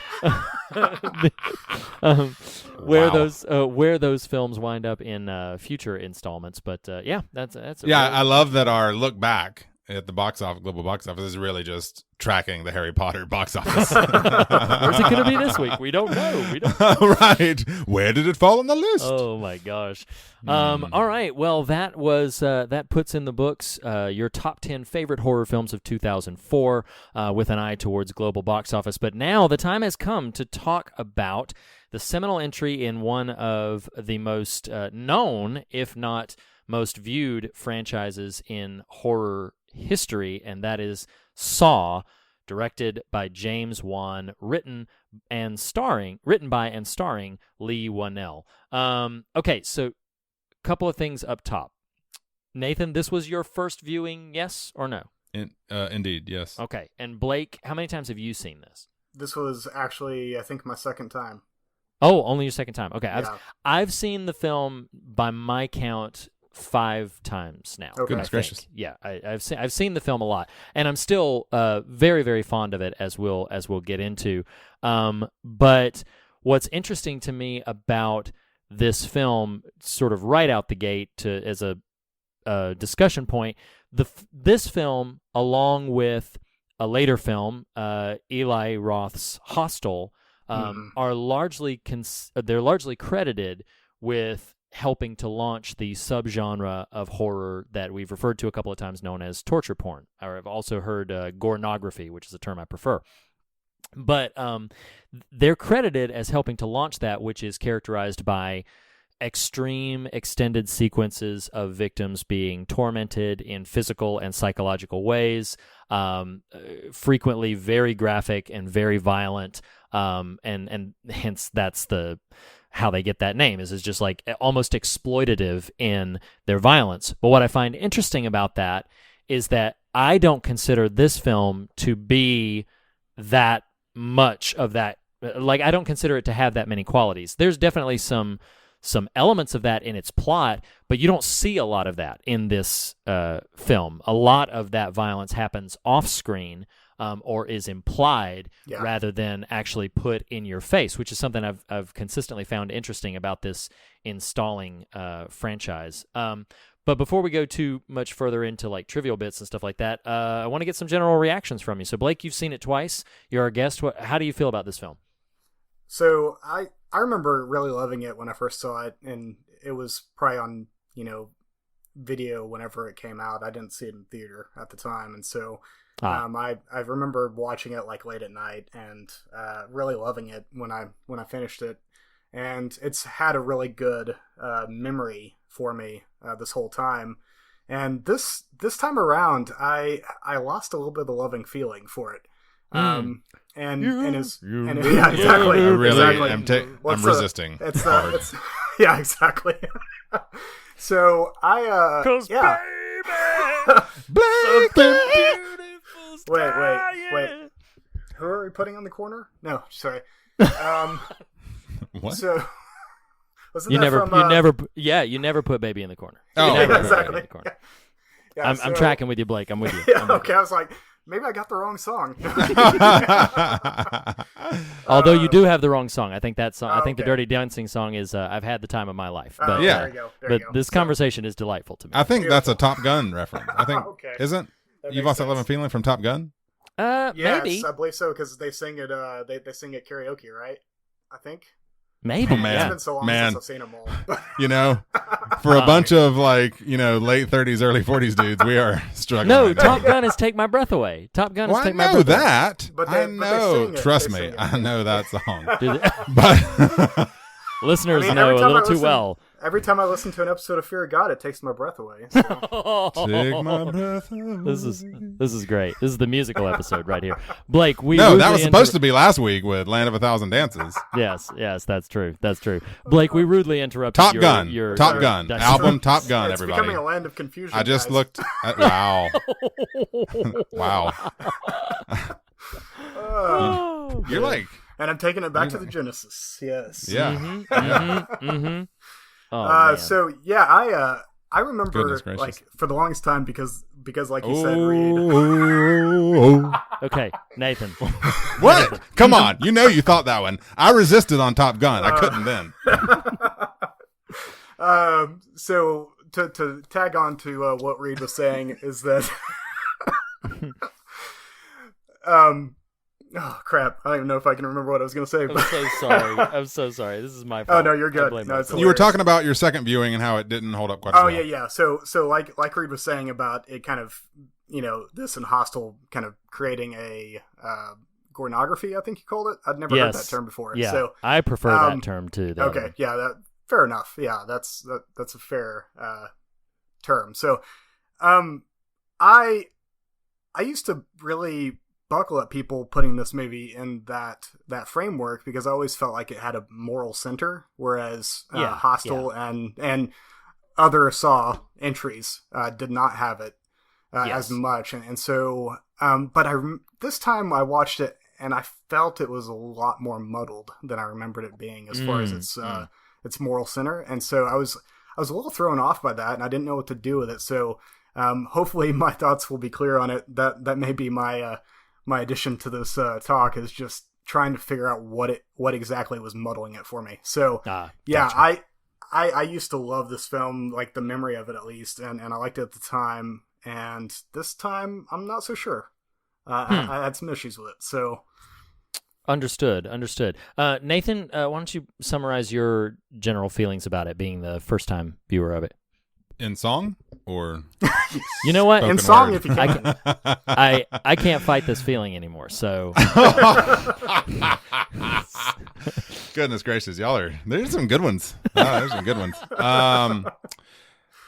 where those films wind up in future installments. But I love that our look back at the global box office is really just tracking the Harry Potter box office. Where's it going to be this week? We don't know. Right. Where did it fall on the list? Oh my gosh. All right. Well, that puts in the books your top 10 favorite horror films of 2004 with an eye towards global box office. But now the time has come to talk about the seminal entry in one of the most known, if not most viewed, franchises in horror history, and that is Saw, directed by James Wan, written by and starring Lee Whannell. Okay, so a couple of things up top. Nathan, this was your first viewing, yes or no? Indeed, yes. Okay, and Blake, how many times have you seen this? This was actually, I think, my second time. Oh, only your second time. Okay, Yeah. I've seen the film, by my count, 5 times now. Okay. Goodness gracious. Yeah, I've seen the film a lot, and I'm still very, very fond of it, as we'll get into. But what's interesting to me about this film, sort of right out the gate, as a discussion point, this film, along with a later film, Eli Roth's Hostel, are largely they're largely credited with helping to launch the subgenre of horror that we've referred to a couple of times, known as torture porn. Or I've also heard gornography, which is a term I prefer. But they're credited as helping to launch that, which is characterized by extreme extended sequences of victims being tormented in physical and psychological ways, frequently very graphic and very violent, and hence that's how they get that name, is just like almost exploitative in their violence. But what I find interesting about that is that I don't consider this film to be that much of that. Like, I don't consider it to have that many qualities. There's definitely some elements of that in its plot, but you don't see a lot of that in this film. A lot of that violence happens off screen, or is implied rather than actually put in your face, which is something I've consistently found interesting about this installing franchise. But before we go too much further into like trivial bits and stuff like that, I want to get some general reactions from you. So Blake, you've seen it twice. You're our guest. How do you feel about this film? So I remember really loving it when I first saw it, and it was probably on, video whenever it came out. I didn't see it in theater at the time, and so I remember watching it like late at night and really loving it when I finished it, and it's had a really good memory for me this whole time. And this time around, I lost a little bit of the loving feeling for it. Yeah, exactly. I really exactly. I'm resisting. It's yeah, exactly. So yeah. Blake, Wait. Who are we putting on the corner? No, sorry. What? So you never put baby in the corner. Oh, yeah, exactly. In the corner. Yeah, I'm tracking with you, Blake. I'm with you. Yeah, okay. I was like, maybe I got the wrong song. Although you do have the wrong song. I think that song. I think the okay. Dirty Dancing song is "I've Had the Time of My Life." But yeah. There you go. but this conversation is delightful to me. I think that's a Top Gun reference. I think Okay. isn't That You've makes Also Love and sense. Feeling from Top Gun? Yes, Maybe. I believe so, because they sing it. They sing it karaoke, right? I think. Maybe. Oh, man. It's been so long Man. since I've seen them all. For a bunch of late 30s, early 40s dudes, we are struggling. No, right now. Top Gun is "Take My Breath Away." Top Gun is Well, I "Take My know Breath Away." that. But I they know. sing it. Trust They me, sing it. I know that song. Do they- But Listeners I mean, know every a time little I too listen- well. Every time I listen to an episode of Fear of God, it takes my breath away. So. take my breath away. This is great. This is the musical episode right here. Blake, we No, that was supposed to be last week with Land of a Thousand Dances. Yes, that's true. That's true. Blake, we rudely interrupted Top your Gun. your Top Gun. Dutch- Album Top Gun, It's everybody. becoming a land of confusion. I just guys. looked at, wow. Wow. Oh, You're like, and I'm taking it back to the Genesis. Yes. yeah. Mm-hmm. Oh, man. So yeah, I remember Goodness gracious. like for the longest time because like you said, Reed. Oh. Okay, Nathan. What? Come on. You thought that one. I resisted on Top Gun. I couldn't then. So to tag on to what Reed was saying is that oh crap, I don't even know if I can remember what I was going to say. I'm so sorry. I'm so sorry. This is my fault. Oh no, you're I good. blame No, it's myself. You were hilarious. talking about your second viewing and how it didn't hold up quite as Oh well. yeah. So like Reed was saying about it, kind of this and Hostel kind of creating a gornography, I think you called it. I'd never heard that term before. Yeah, So I prefer that term too. Though. okay, yeah, fair enough. Yeah, that's a fair term. So, I used to really buckle at people putting this movie in that framework because I always felt like it had a moral center, whereas Hostel and other Saw entries did not have it as much, and so but this time I watched it and I felt it was a lot more muddled than I remembered it being as far as its moral center, and so I was a little thrown off by that, and I didn't know what to do with it. So hopefully my thoughts will be clear on it. That may be my addition to this talk, is just trying to figure out what exactly was muddling it for me. So yeah, gotcha. I used to love this film, like the memory of it at least, and I liked it at the time. And this time I'm not so sure. I had some issues with it. So Understood. Nathan, why don't you summarize your general feelings about it being the first time viewer of it? In song or You know what? In spoken song, word? if you can. I can't fight this feeling anymore. So Goodness gracious, there's some good ones. There's some good ones.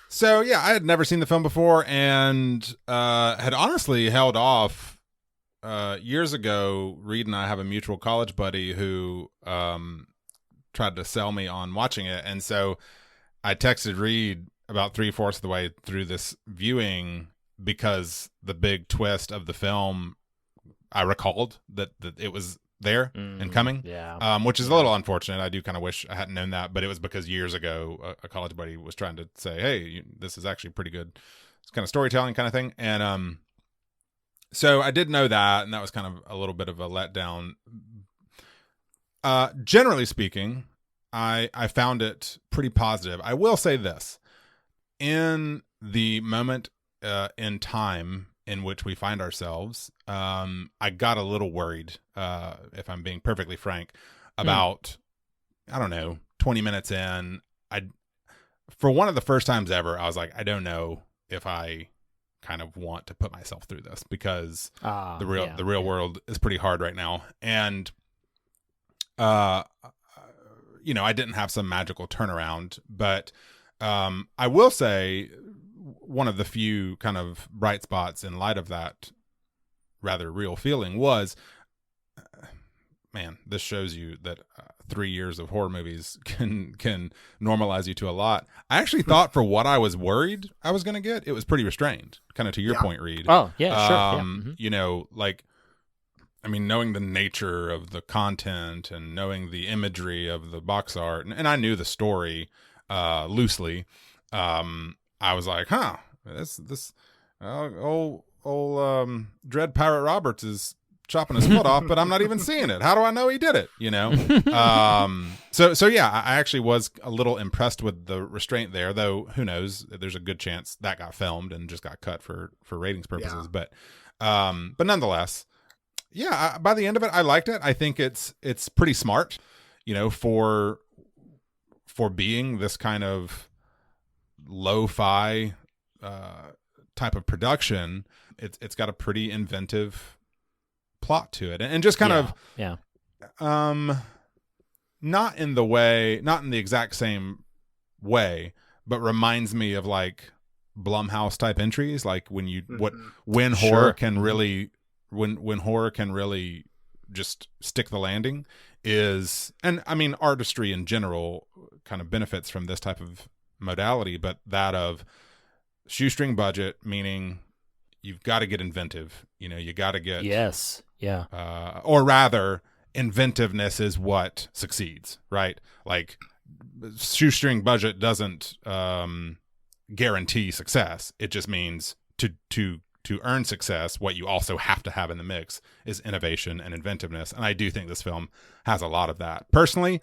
So yeah, I had never seen the film before and had honestly held off years ago. Reed and I have a mutual college buddy who tried to sell me on watching it, and so I texted Reed about 3/4 of the way through this viewing because the big twist of the film, I recalled that it was there and coming, which is a little unfortunate. I do kind of wish I hadn't known that, but it was because years ago a college buddy was trying to say, hey, this is actually pretty good. It's kind of storytelling kind of thing. And so I did know that, and that was kind of a little bit of a letdown. Generally speaking, I found it pretty positive. I will say this. In the moment in time in which we find ourselves, I got a little worried, if I'm being perfectly frank, about, I don't know, 20 minutes in. For one of the first times ever, I was like, I don't know if I kind of want to put myself through this because the real world is pretty hard right now. And, I didn't have some magical turnaround, but I will say one of the few kind of bright spots in light of that rather real feeling was, man, this shows you that 3 years of horror movies can normalize you to a lot. I actually thought for what I was worried I was going to get, it was pretty restrained, kind of to your point, Reed. Oh, yeah, sure. Yeah. Knowing the nature of the content and knowing the imagery of the box art, and I knew the story loosely, I was like, this old Dread Pirate Roberts is chopping his foot off, but I'm not even seeing it. How do I know he did it? So yeah, I actually was a little impressed with the restraint there, though who knows, there's a good chance that got filmed and just got cut for ratings purposes. But nonetheless, yeah, by the end of it, I liked it. I think it's pretty smart, for being this kind of lo-fi type of production. It's got a pretty inventive plot to it, and just kind of not in the exact same way, but reminds me of like Blumhouse type entries, like when horror can really when horror can really just stick the landing is, and artistry in general kind of benefits from this type of modality, but that of shoestring budget, meaning you've got to get inventive, you got to get, or rather inventiveness is what succeeds, right? Like shoestring budget doesn't guarantee success. It just means to earn success, what you also have to have in the mix is innovation and inventiveness. And I do think this film has a lot of that. Personally,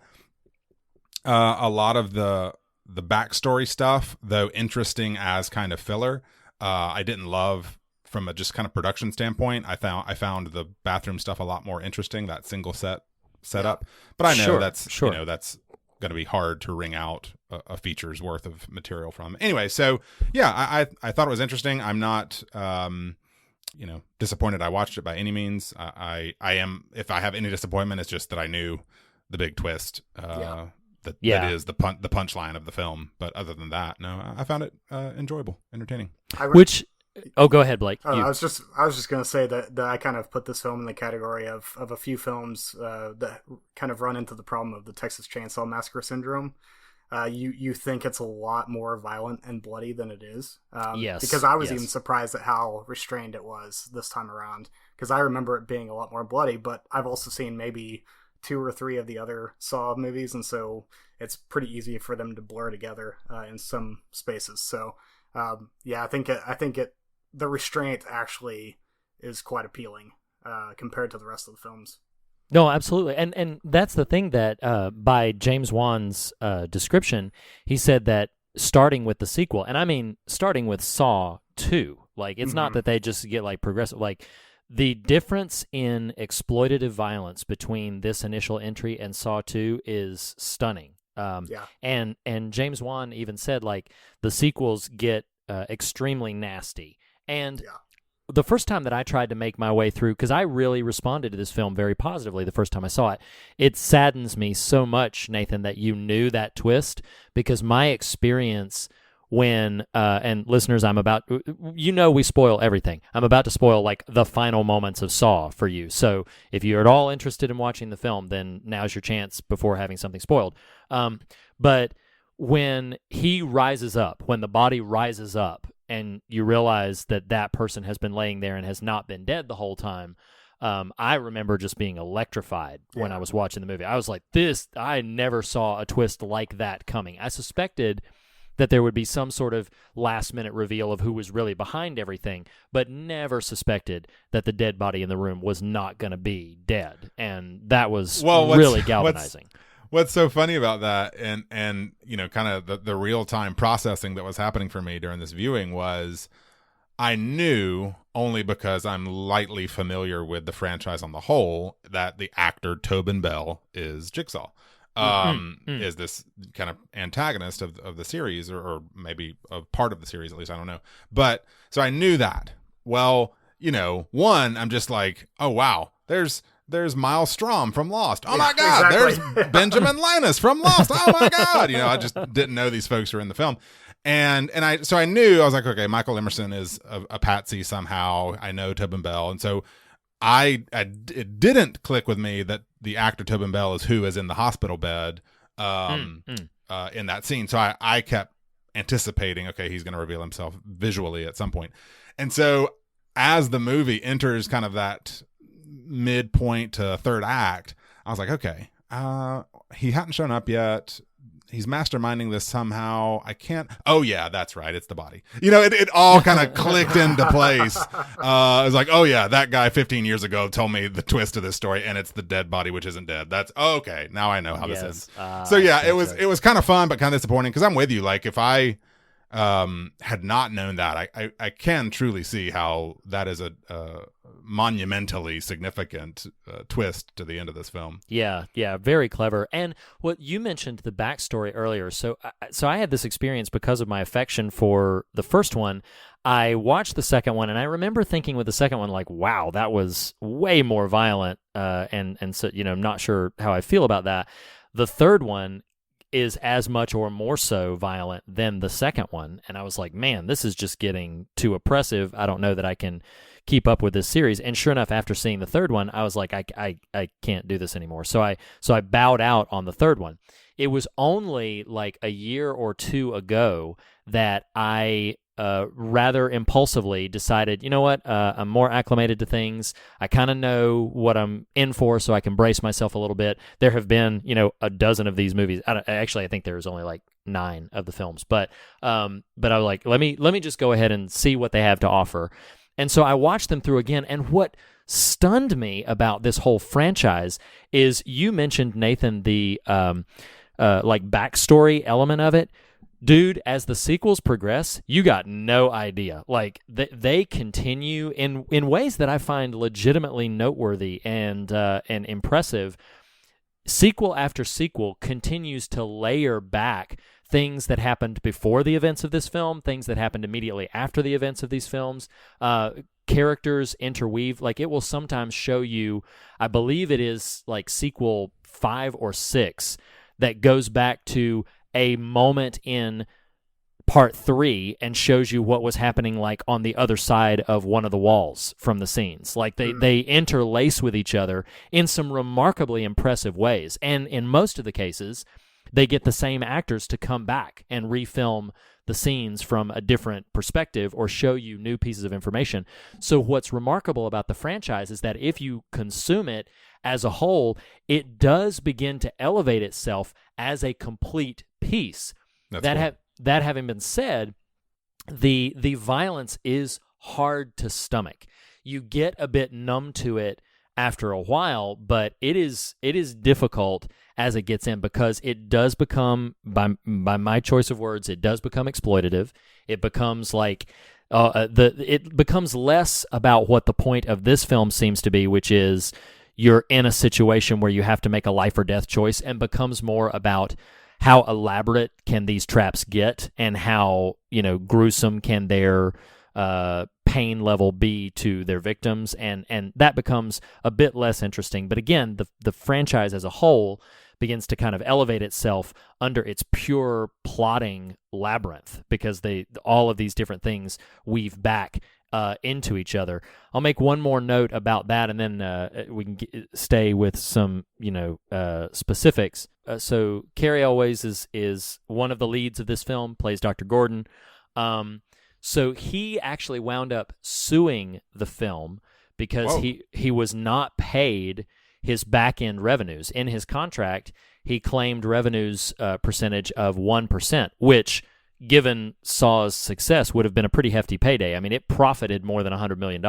a lot of the backstory stuff, though interesting as kind of filler, I didn't love from a just kind of production standpoint. I found the bathroom stuff a lot more interesting, that single setup. But I know that's going to be hard to wring out a feature's worth of material from. Anyway, so yeah, I thought it was interesting. I'm not disappointed I watched it by any means. I am, if I have any disappointment, it's just that I knew the big twist. That is the punchline of the film. But other than that, no, I found it enjoyable, entertaining. Go ahead, Blake. I was just gonna say that I kind of put this film in the category of a few films that kind of run into the problem of the Texas Chainsaw Massacre syndrome. You think it's a lot more violent and bloody than it is. Yes. Because I was even surprised at how restrained it was this time around. Because I remember it being a lot more bloody, but I've also seen maybe 2 or 3 of the other Saw movies, and so it's pretty easy for them to blur together in some spaces. So I think the restraint actually is quite appealing compared to the rest of the films. No, absolutely. And that's the thing that by James Wan's description, he said that starting with the sequel, and I mean starting with Saw 2, like it's not that they just get like progressive, like The difference in exploitative violence between this initial entry and Saw 2 is stunning. And James Wan even said, like, the sequels get extremely nasty. And the first time that I tried to make my way through, because I really responded to this film very positively the first time I saw it, it saddens me so much, Nathan, that you knew that twist, because my experience when, and listeners, we spoil everything. I'm about to spoil like the final moments of Saw for you. So if you're at all interested in watching the film, then now's your chance before having something spoiled. But when he rises up, when the body rises up, and you realize that that person has been laying there and has not been dead the whole time, I remember just being electrified when I was watching the movie. I was like, I never saw a twist like that coming. I suspected that there would be some sort of last-minute reveal of who was really behind everything, but never suspected that the dead body in the room was not going to be dead, and that was really galvanizing. What's so funny about that, and you know, kind of the real-time processing that was happening for me during this viewing was, I knew, only because I'm lightly familiar with the franchise on the whole, that the actor Tobin Bell is Jigsaw. Is this kind of antagonist of the series, or maybe a part of the series, at least, I don't know. But so I knew that. Well, you know, I'm just like, oh wow, there's Miles Strom from Lost. Oh my God, exactly. There's Benjamin Linus from Lost. Oh my God, you know, I just didn't know these folks were in the film. And I knew, I was like, okay, Michael Emerson is a patsy somehow. I know Tobin Bell, and so it didn't click with me that the actor Tobin Bell is who is in the hospital bed in that scene. So I kept anticipating, okay, he's going to reveal himself visually at some point. And so as the movie enters kind of that midpoint to third act, I was like, okay, he hadn't shown up yet. He's masterminding this somehow. I can't. Oh yeah, that's right. It's the body. You know, it all kind of clicked into place. It was like, oh yeah, that guy 15 years ago told me the twist of this story, and it's the dead body which isn't dead. That's okay. Now I know how this ends. So yeah, it was kind of fun, but kind of disappointing, because I'm with you. Like, if I had not known that, I can truly see how that is a monumentally significant twist to the end of this film. Yeah, very clever. And what you mentioned, the backstory earlier, so I had this experience because of my affection for the first one. I watched the second one, and I remember thinking with the second one, like, wow, that was way more violent, and so, you know, I'm not sure how I feel about that. The third one is as much or more so violent than the second one, and I was like, man, this is just getting too oppressive. I don't know that I can keep up with this series. And sure enough, after seeing the third one, I was like, I can't do this anymore. So I bowed out on the third one. It was only like a year or two ago that I rather impulsively decided, you know what, I'm more acclimated to things. I kind of know what I'm in for, so I can brace myself a little bit. There have been, you know, a dozen of these movies. Actually, I think there was only like 9 of the films, but I was like, let me just go ahead and see what they have to offer. And so I watched them through again, and what stunned me about this whole franchise is, you mentioned, Nathan, the like backstory element of it. Dude, as the sequels progress, you got no idea. Like, they continue in ways that I find legitimately noteworthy and impressive. Sequel after sequel continues to layer back things that happened before the events of this film, things that happened immediately after the events of these films. Characters interweave. Like, it will sometimes show you, I believe it is like sequel 5 or 6, that goes back to a moment in part 3 and shows you what was happening, like, on the other side of one of the walls from the scenes. Like, they interlace with each other in some remarkably impressive ways. And in most of the cases, they get the same actors to come back and refilm the scenes from a different perspective or show you new pieces of information. So what's remarkable about the franchise is that if you consume it as a whole, it does begin to elevate itself as a complete piece. That having been said, the violence is hard to stomach. You get a bit numb to it after a while, but it is difficult as it gets in, because it does become, by my choice of words, it does become exploitative. It becomes like It becomes less about what the point of this film seems to be, which is you're in a situation where you have to make a life or death choice, and becomes more about how elaborate can these traps get, and how gruesome can their pain level be to their victims, and that becomes a bit less interesting. But again, the franchise as a whole begins to kind of elevate itself under its pure plotting labyrinth, because all of these different things weave back into each other. I'll make one more note about that, and then we can stay with some specifics. So Carrie Elways is one of the leads of this film, plays Dr. Gordon. So he actually wound up suing the film because he was not paid his back-end revenues. In his contract, he claimed revenues percentage of 1%, which, given Saw's success, would have been a pretty hefty payday. I mean, it profited more than $100 million.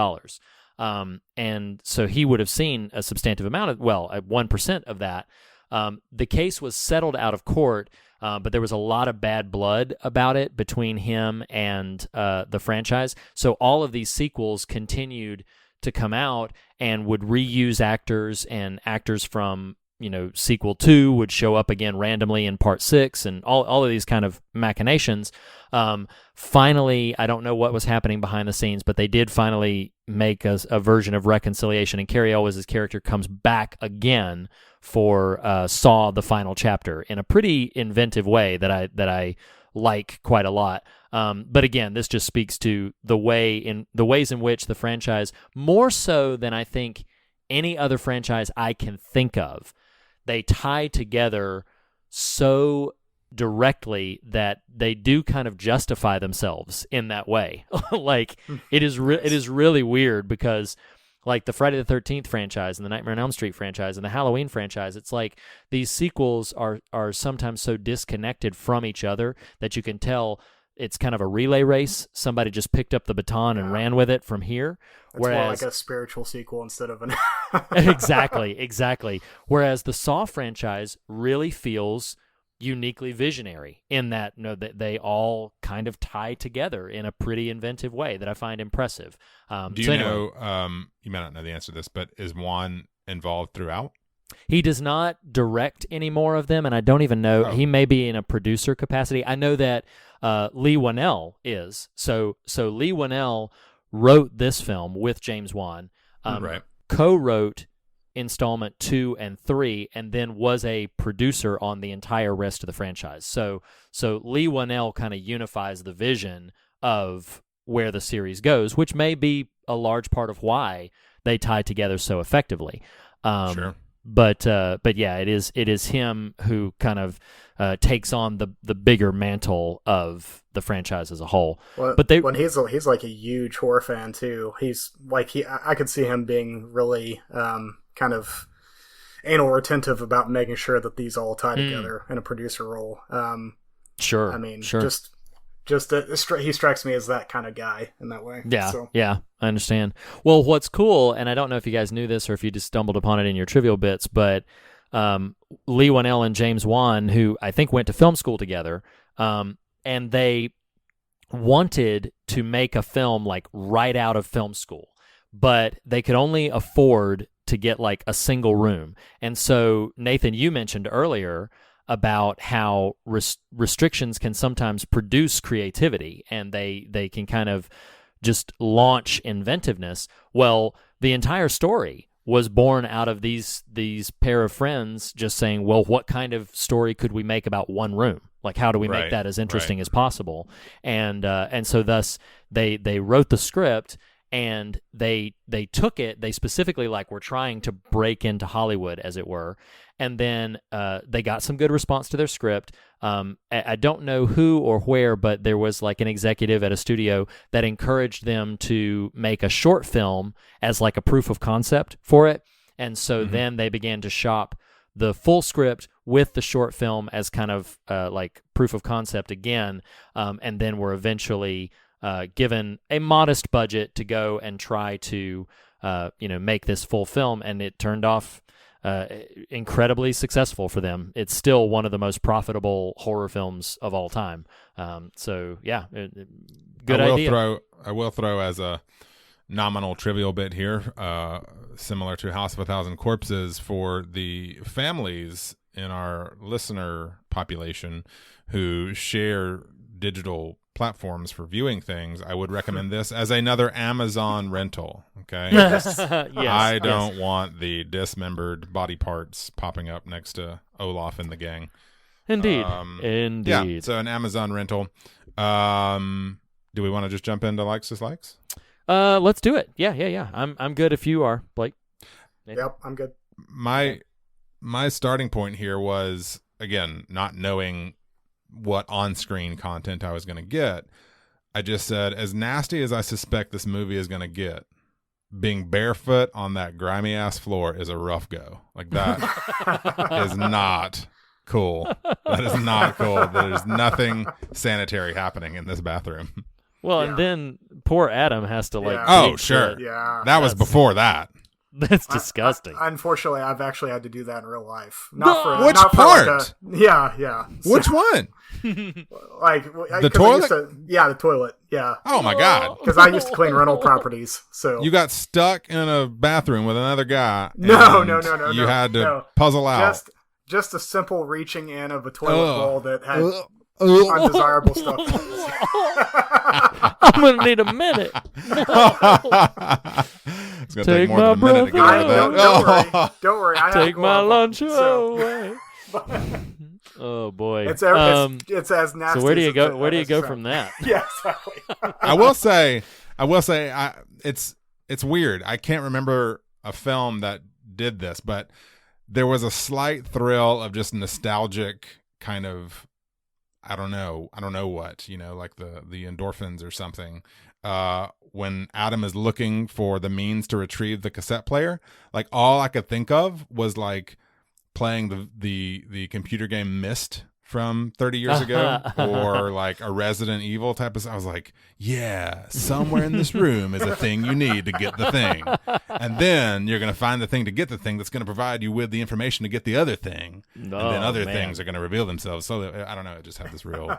And so he would have seen a substantive amount of, 1% of that. The case was settled out of court, but there was a lot of bad blood about it between him and the franchise. So all of these sequels continued to come out and would reuse actors, and actors from sequel 2 would show up again randomly in part 6, and all of these kind of machinations. Finally, I don't know what was happening behind the scenes, but they did finally make a version of Reconciliation, and Carrie Elwes' character comes back again for Saw: The Final Chapter in a pretty inventive way that I like quite a lot. But again, this just speaks to the ways in which the franchise, more so than I think any other franchise I can think of, they tie together so directly that they do kind of justify themselves in that way. Like it is really weird, because like the Friday the 13th franchise and the Nightmare on Elm Street franchise and the Halloween franchise, it's like these sequels are sometimes so disconnected from each other that you can tell it's kind of a relay race. Somebody just picked up the baton and ran with it from here. It's whereas, more like a spiritual sequel instead of an... Exactly. Whereas the Saw franchise really feels uniquely visionary in that that they all kind of tie together in a pretty inventive way that I find impressive. Do you know, you may not know the answer to this, but is Juan involved throughout? He does not direct any more of them, and I don't even know. He may be in a producer capacity. I know that Lee Winnell is. So Lee Winnell wrote this film with James Wan, co-wrote installment 2 and 3, and then was a producer on the entire rest of the franchise. So Lee Winnell kind of unifies the vision of where the series goes, which may be a large part of why they tie together so effectively. Sure. But yeah, it is him who kind of takes on the bigger mantle of the franchise as a whole. Well, but he's like a huge horror fan too. He's like I could see him being really kind of anal retentive about making sure that these all tie together in a producer role. Sure. I mean, sure. he strikes me as that kind of guy in that way. Yeah, so. yeah, I understand. Well, what's cool, and I don't know if you guys knew this or if you just stumbled upon it in your trivial bits, but Lee Winnell and James Wan, who I think went to film school together, and they wanted to make a film like right out of film school, but they could only afford to get like a single room. And so, Nathan, you mentioned earlier about how restrictions can sometimes produce creativity, and they can kind of just launch inventiveness. Well, the entire story was born out of these pair of friends just saying, well, what kind of story could we make about one room? Like, how do we make that as interesting as possible? And so thus they wrote the script, and they took it. They specifically were trying to break into Hollywood, as it were. And then they got some good response to their script. I don't know who or where, but there was an executive at a studio that encouraged them to make a short film as a proof of concept for it. And so then they began to shop the full script with the short film as kind of proof of concept again, and then were eventually given a modest budget to go and try to make this full film, and it turned off incredibly successful for them. It's still one of the most profitable horror films of all time. So yeah, good idea. I will throw as a nominal trivial bit here, similar to House of a Thousand Corpses, for the families in our listener population who share digital platforms for viewing things. I would recommend this as another Amazon rental. Okay. Yes, I don't want the dismembered body parts popping up next to Olaf and the gang. Indeed. Yeah, so an Amazon rental. Do we want to just jump into likes, dislikes? Let's do it. Yeah. I'm good if you are, Blake. Yep, I'm good. My starting point here was, again, not knowing what on-screen content I was going to get. I just said, as nasty as I suspect this movie is going to get, being barefoot on that grimy ass floor is a rough go. Like, that is not cool. That is not cool. There's nothing sanitary happening in this bathroom. Well, and then poor Adam has to like. Yeah. Oh, dig sure. Yeah. That was before that. That's disgusting. Unfortunately, I've actually had to do that in real life. Which Not for part? Yeah. Which one? Like The toilet? The toilet. Yeah. Oh my God. Because I used to clean rental properties, so You got stuck in a bathroom with another guy. No. and You had to puzzle out. just a simple reaching in of a toilet bowl that had Ugh. undesirable stuff. I'm gonna need a minute. It's gonna take more than a minute to get brother. out of that. Don't worry. I have Take my one, lunch so- away. Oh boy. It's as nasty. So where do you as go? it- Where do you as go it from sounds. that? Yeah, exactly. I will say, it's weird. I can't remember a film that did this, but there was a slight thrill of just nostalgic kind of, I don't know what, like the endorphins or something. When Adam is looking for the means to retrieve the cassette player, like all I could think of was like playing the computer game Myst from 30 years ago, or like a Resident Evil type of. I was like, yeah, somewhere in this room is a thing you need to get the thing, and then you're gonna find the thing to get the thing that's gonna provide you with the information to get the other thing, and then other things are gonna reveal themselves. So I don't know. It just had this real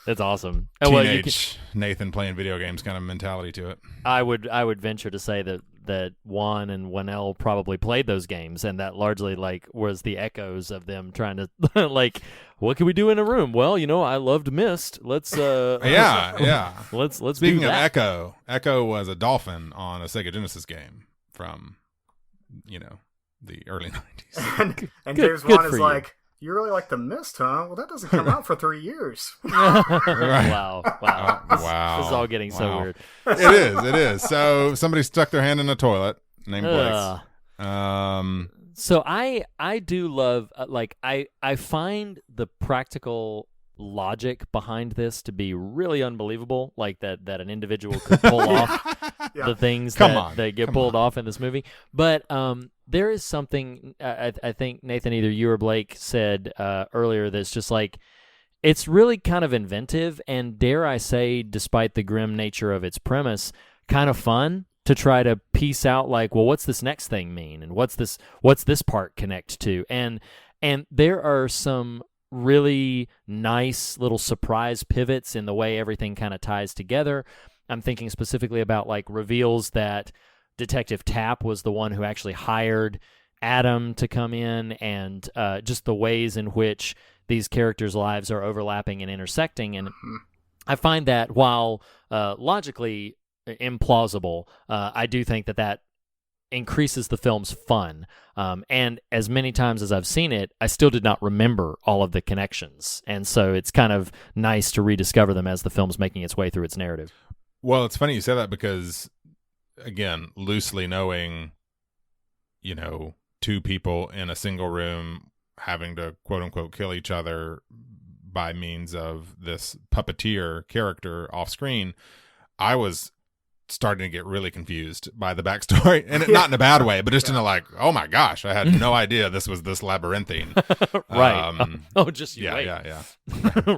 That's awesome. teenage Nathan playing video games kind of mentality to it. I would venture to say that Juan and Wanell probably played those games, and that largely like was the echoes of them trying to like, what can we do in a room? Well, I loved Myst. Let's Yeah. let's Speaking do of that. Echo was a dolphin on a Sega Genesis game from the early 90s. And Good- James good Wan for is you. like, you really like the Mist, huh? Well, that doesn't come out for 3 years. Right. Wow. Wow. This is all getting so Wow. weird. It is. So somebody stuck their hand in a toilet named Ugh. Blake's. So I do love I find the practical logic behind this to be really unbelievable, like that an individual could pull off Yeah. the things Come that on, that get come pulled on. off in this movie. But there is something I think Nathan, either you or Blake said earlier, that's just like, it's really kind of inventive, and dare I say, despite the grim nature of its premise, kind of fun to try to piece out like, well, what's this next thing mean, and what's this part connect to, and there are some really nice little surprise pivots in the way everything kind of ties together. I'm thinking specifically about like reveals that Detective Tapp was the one who actually hired Adam to come in, and just the ways in which these characters' lives are overlapping and intersecting. And I find that while logically implausible, I do think that increases the film's fun. And as many times as I've seen it, I still did not remember all of the connections. And so it's kind of nice to rediscover them as the film's making its way through its narrative. Well, it's funny you say that because, again, loosely knowing, two people in a single room having to quote unquote kill each other by means of this puppeteer character off screen, I was starting to get really confused by the backstory, and not in a bad way, but just in a like, oh my gosh, I had no idea this was this labyrinthine. Right. Just you wait. Yeah.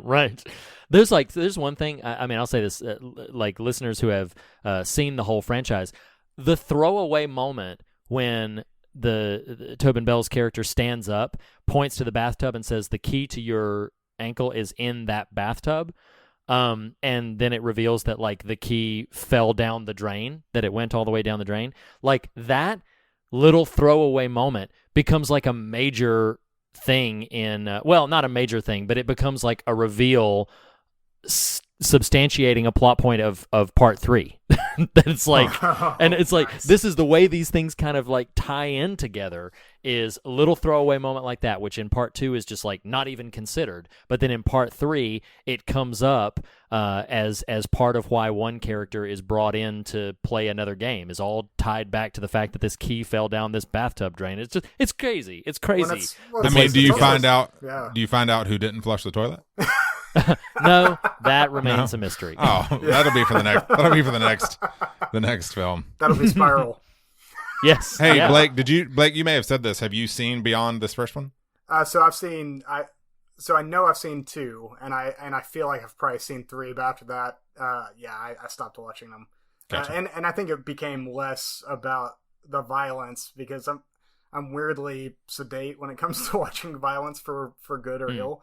Right. There's one thing, I mean, I'll say this, like listeners who have seen the whole franchise, the throwaway moment when the Tobin Bell's character stands up, points to the bathtub, and says, "The key to your ankle is in that bathtub." And then it reveals that like the key fell down the drain, that it went all the way down the drain. Like that little throwaway moment becomes like a major thing in well, not a major thing, but it becomes like a reveal substantiating a plot point of part 3. That it's like, and it's like, Nice. this is the way these things kind of like tie in together, is a little throwaway moment like that, which in part 2 is just like not even considered, but then in part 3 it comes up as part of why one character is brought in to play another game, is all tied back to the fact that this key fell down this bathtub drain. It's just, it's crazy. It's crazy. I mean, do you find out? Yeah. Do you find out who didn't flush the toilet? No, that remains a mystery. Oh, that'll be for the next. That'll be for the next film. That'll be Spiral. Yes. Hey, yeah. Blake, you may have said this. Have you seen beyond this first one? So I know I've seen 2, and I feel like I've probably seen 3, but after that, I stopped watching them. Gotcha. And I think it became less about the violence, because I'm weirdly sedate when it comes to watching violence for good or ill.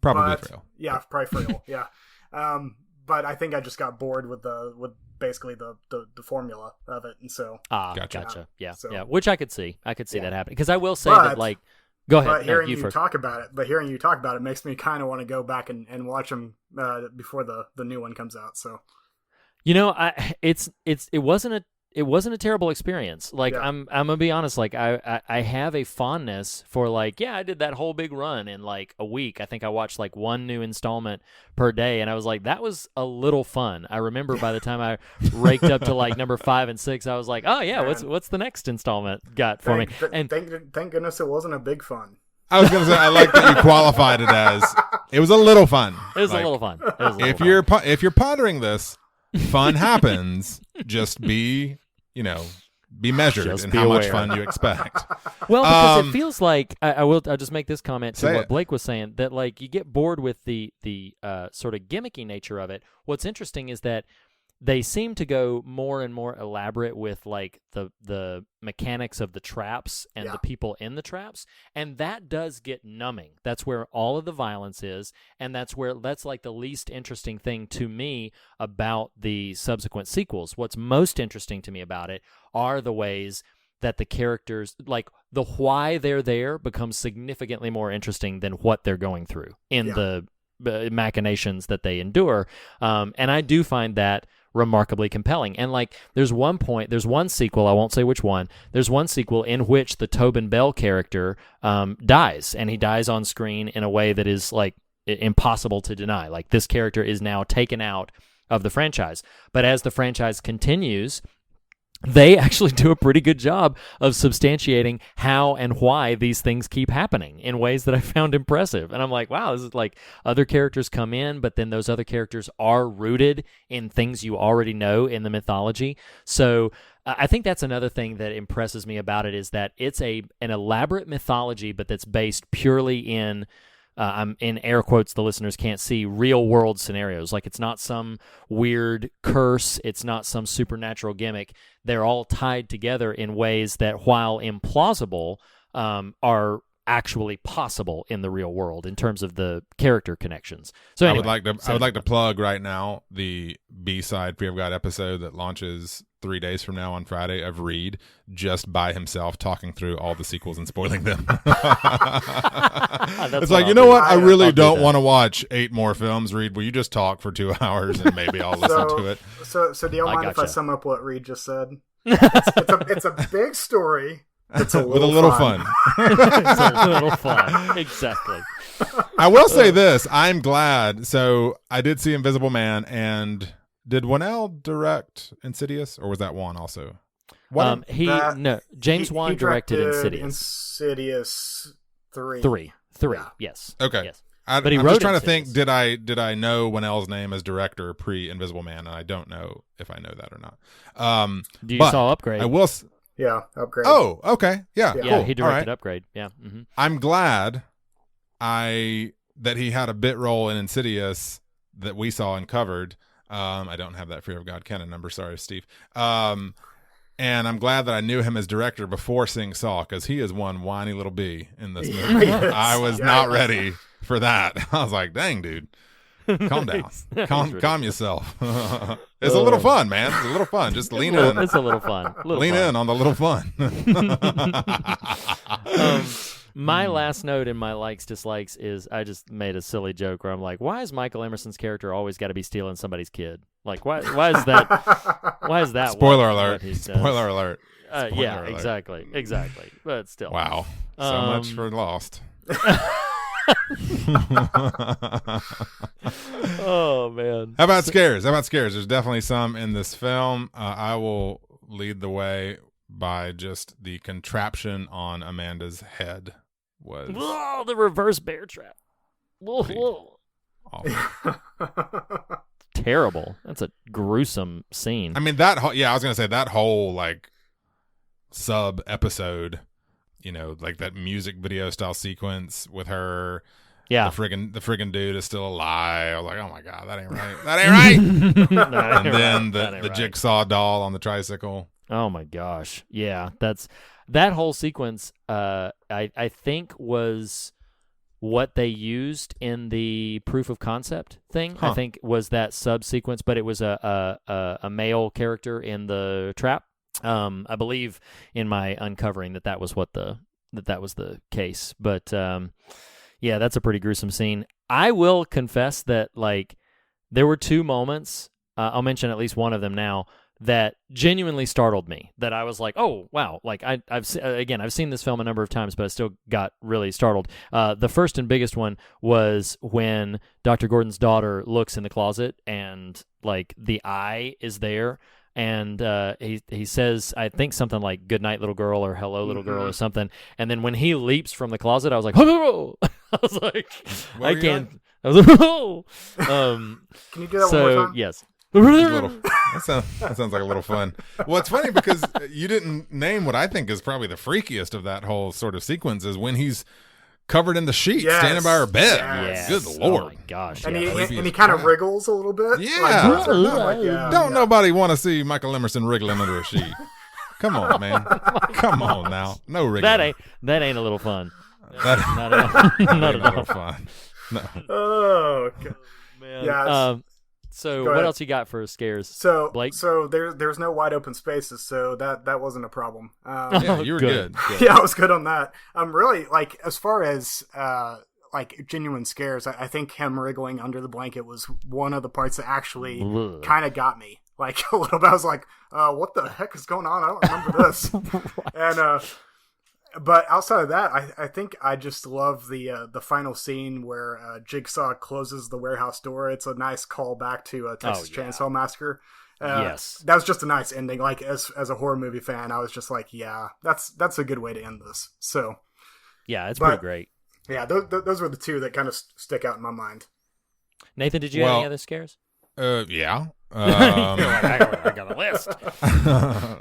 Probably but, for real. Yeah, probably for real. Yeah. But I think I just got bored with basically the formula of it, and so. Gotcha. Yeah, So- yeah. Which I could see. I could see Yeah. that happening, because I will say But- that like. Go ahead. But No, hearing you you first. talk about it makes me kind of want to go back and watch them before the new one comes out. So You know, it wasn't a terrible experience. Like Yeah. I'm gonna be honest. Like I have a fondness for like, yeah, I did that whole big run in like a week. I think I watched like one new installment per day, and I was like, that was a little fun. I remember by the time I raked up to like number 5 and 6, I was like, oh yeah, Man. what's the next installment got for me? And thank goodness it wasn't a big fun. I was gonna say, I like that you qualified it as it was a little fun. it was Like, a little fun. It was a little If fun. you're pondering this, fun happens. Just be measured Just in be how much aware. fun you expect. Well, because Um, it feels like I'll just make this comment to Say what it. Blake was saying, that like you get bored with the sort of gimmicky nature of it. What's interesting is that they seem to go more and more elaborate with like the mechanics of the traps and Yeah. the people in the traps, and that does get numbing. That's where all of the violence is, and that's like the least interesting thing to me about the subsequent sequels. What's most interesting to me about it are the ways that the characters, like the why they're there, becomes significantly more interesting than what they're going through in Yeah. the machinations that they endure. And I do find that remarkably compelling. And like there's one sequel, I won't say which one, there's one sequel in which the Tobin Bell character dies, and he dies on screen in a way that is like impossible to deny. Like this character is now taken out of the franchise. But as the franchise continues, they actually do a pretty good job of substantiating how and why these things keep happening in ways that I found impressive. And I'm like, wow, this is like other characters come in, but then those other characters are rooted in things you already know in the mythology. So I think that's another thing that impresses me about it, is that it's an elaborate mythology, but that's based purely in I'm in air quotes, the listeners can't see, real world scenarios. Like it's not some weird curse. It's not some supernatural gimmick. They're all tied together in ways that, while implausible, are actually possible in the real world in terms of the character connections. So anyway, I would like to plug right now the B-side Fear of God episode that launches 3 days from now on Friday of Reed just by himself talking through all the sequels and spoiling them. It's like, you know what? I really I'll do don't that. want to watch 8 more films. Reed, will you just talk for 2 hours and maybe I'll listen to it? So do y'all I mind if I gotcha. sum up what Reed just said? It's a big story. It's a With a little fun. It's a little fun. Exactly. I will say this. I'm glad. So I did see Invisible Man, and did Winnell direct Insidious, or was that Juan also? James Wan he directed Insidious. Insidious 3. Three. Yeah. Yes. Okay. Yes. I'm But he just wrote trying to Insidious. think. Did I know Winnell's name as director pre Invisible Man? And I don't know if I know that or not. Do you but saw Upgrade? I will. Yeah, Upgrade. Oh, okay, yeah, Yeah. Yeah, cool. he All directed right. Upgrade. Yeah. Mm-hmm. I'm glad that he had a bit role in Insidious that we saw and covered. I don't have that Fear of God canon number. Sorry, Steve. And I'm glad that I knew him as director before seeing Saw, because he is one whiny little bee in this movie. Yes. I was not ready for that. I was like, dang, dude. Calm down. Calm yourself. It's a little fun, man. It's a little fun. Just lean in. It's a little fun. Lean in on the little fun. My last note in my likes dislikes is I just made a silly joke where I'm like, why is Michael Emerson's character always got to be stealing somebody's kid? Like, why is that? Why is that? Spoiler alert. What he does? Spoiler alert. Yeah, alert. exactly. But still, Wow. So much for Lost. Oh man. How about scares? There's definitely some in this film. I will lead the way by just the contraption on Amanda's head was Whoa, the reverse bear trap. Whoa. awful. Terrible. That's a gruesome scene. I mean, that whole, I was going to say that whole like sub episode, like that music video style sequence with her. Yeah. The friggin' dude is still alive. I was like, oh my God, that ain't right. That ain't right. And then the jigsaw doll on the tricycle. Oh my gosh. Yeah, that whole sequence I think was what they used in the proof of concept thing. I think was that sub sequence, but it was a male character in the trap. I believe in my uncovering that was what that was the case. But yeah, that's a pretty gruesome scene. I will confess that like there were two moments, I'll mention at least one of them now, that genuinely startled me, that I was like, oh, wow. Like I've seen this film a number of times, but I still got really startled. The first and biggest one was when Dr. Gordon's daughter looks in the closet and like the eye is there. And he says, I think something like "Good night, little girl" or "Hello, little girl" or something. And then when he leaps from the closet, I was like, "Oh!" I was like, I can't. I was like, "Oh!" Can you do that one more So time? yes. That sounds like a little fun. Well, it's funny because you didn't name what I think is probably the freakiest of that whole sort of sequence is when he's covered in the sheet, Yes. standing by her bed. Yes. Good Oh Lord. my gosh. And yeah. he kind of wriggles a little bit. Yeah. Don't Yeah. nobody want to see Michael Emerson wriggling under a sheet. Come on, man. Come on now. No wriggling. That ain't a little fun. That Not at all. Not ain't at no all. fun. No. Oh, God. Man. Yeah, So Go what ahead. else you got for scares? So Blake? there's no wide open spaces, so that wasn't a problem. Yeah, you were Good. good. Yeah, I was good on that. I'm really like as far as like genuine scares. I think him wriggling under the blanket was one of the parts that actually Ugh. kind of got me. Like a little bit. I was like, what the heck is going on? I don't remember this. And but outside of that, I think I just love the final scene where Jigsaw closes the warehouse door. It's a nice callback to Texas Chainsaw Massacre. Yes. That was just a nice ending. Like as a horror movie fan, I was just like, yeah, that's a good way to end this. So Yeah, it's pretty great. yeah, those were the two that kind of stick out in my mind. Nathan, did you have any other scares? Yeah. I got a list.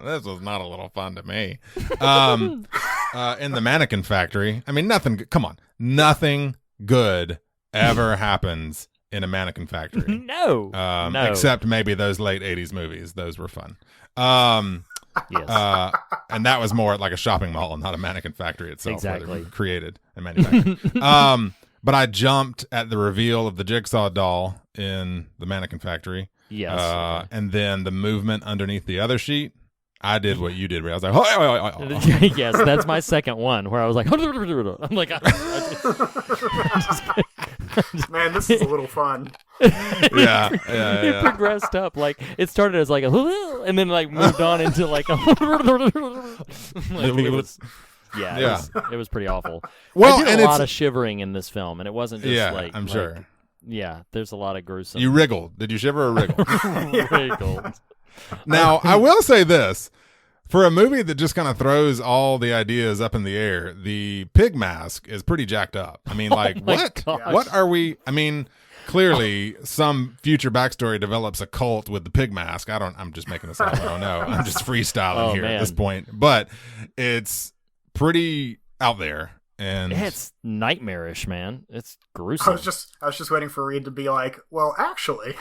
This was not a little fun to me. In the mannequin factory, I mean, nothing good ever happens in a mannequin factory. No. Except maybe those late 80s movies. Those were fun. Yes. And that was more like a shopping mall and not a mannequin factory itself. Where they Exactly. were created and manufactured. But I jumped at the reveal of the Jigsaw doll in the mannequin factory. Yes. And then the movement underneath the other sheet. I did what you did, Ray. I was like, oh. Yes, that's my second one where I was like, I'm like, Man, this is a little fun. Yeah. It progressed up. Like, it started as like a, and then like moved on into like a, it was pretty awful. Well, I did and a lot it's- of shivering in this film, and it wasn't just like, I'm sure. Yeah, there's a lot of gruesome. You wriggled. Did you shiver or wriggle? wriggled. Now, I will say this. For a movie that just kind of throws all the ideas up in the air, the pig mask is pretty jacked up. I mean, like, my what? gosh. What are we? I mean, clearly some future backstory develops a cult with the pig mask. I'm just making this up. I don't know. I'm just freestyling here at this point. But it's pretty out there. And It's nightmarish, man. It's I gruesome. was just waiting for Reed to be like, well, actually.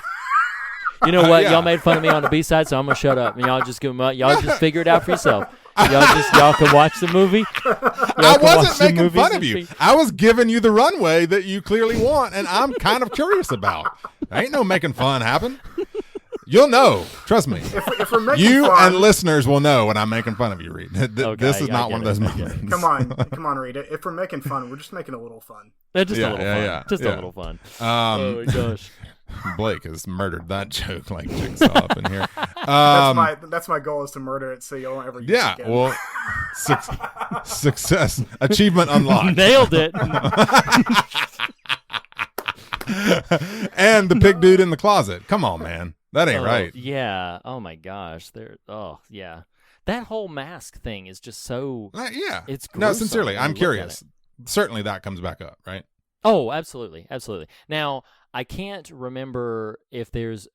You know what? Yeah. Y'all made fun of me on the B-side, so I'm gonna shut up. And y'all just y'all just figure it out for yourself. Y'all can watch the movie. I wasn't making fun of you. I was giving you the runway that you clearly want, and I'm kind of curious about. Ain't no making fun happen. You'll know. Trust me. If we're making You fun, and listeners will know when I'm making fun of you, Reed. This is I not get one of it, those I get it. moments. come on, Reed. If we're making fun, we're just making a little fun. Just a Yeah, little yeah, fun. yeah, Just yeah. a little fun. Oh my gosh. Blake has murdered that joke like Jigsaw up in here. That's my goal is to murder it so you won't ever use Yeah, it again. well, success, achievement unlocked. Nailed it. And the pig dude in the closet. Come on, man. That ain't right. Yeah. Oh my gosh. Yeah. That whole mask thing is just so. Yeah. It's no, gruesome sincerely, when I'm you look at curious. it. Certainly that comes back up, right? Oh, absolutely, absolutely. Now, I can't remember if there's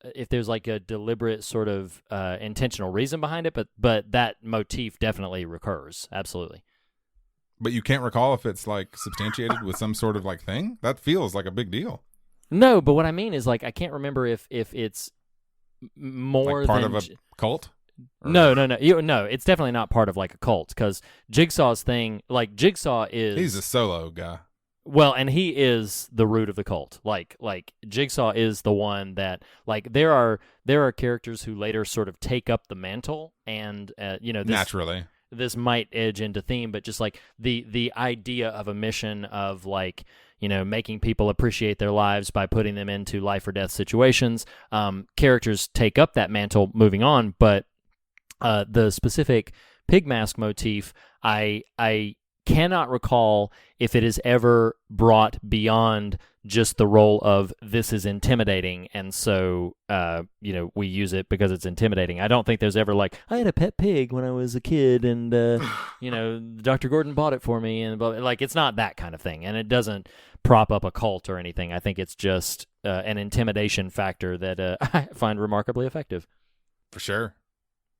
like a deliberate sort of intentional reason behind it, but that motif definitely recurs. Absolutely. But you can't recall if it's like substantiated with some sort of like thing? That feels like a big deal. No, but what I mean is like I can't remember if it's more Like part than of a cult? Or- No, it's definitely not part of like a cult because Jigsaw's thing, like Jigsaw is He's a solo guy. well, and he is the root of the cult. Like Jigsaw is the one that like there are characters who later sort of take up the mantle, and Naturally. this might edge into theme, but just like the idea of a mission of like making people appreciate their lives by putting them into life or death situations. Characters take up that mantle moving on, but the specific pig mask motif, I cannot recall if it is ever brought beyond just the role of this is intimidating, and so we use it because it's intimidating. I don't think there's ever like I had a pet pig when I was a kid, and Dr. Gordon bought it for me, and like it's not that kind of thing, and it doesn't prop up a cult or anything. I think it's just an intimidation factor that I find remarkably effective. For sure.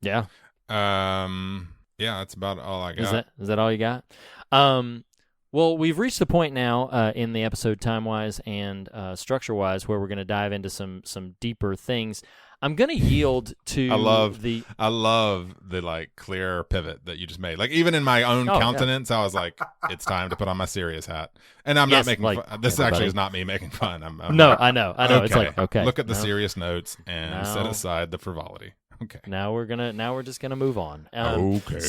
Yeah. Yeah, that's about all I got. Is that all you got? Well, we've reached the point now in the episode time-wise and structure-wise where we're going to dive into some deeper things. I'm going to yield to I love the like clear pivot that you just made. Like even in my own countenance, I was like, it's time to put on my serious hat. And I'm not making fun. This actually is not me making fun. I'm No, like, I know. Okay. It's like, okay. Look at the no. serious notes and set aside the frivolity. Okay. Now we're just gonna move on. Okay.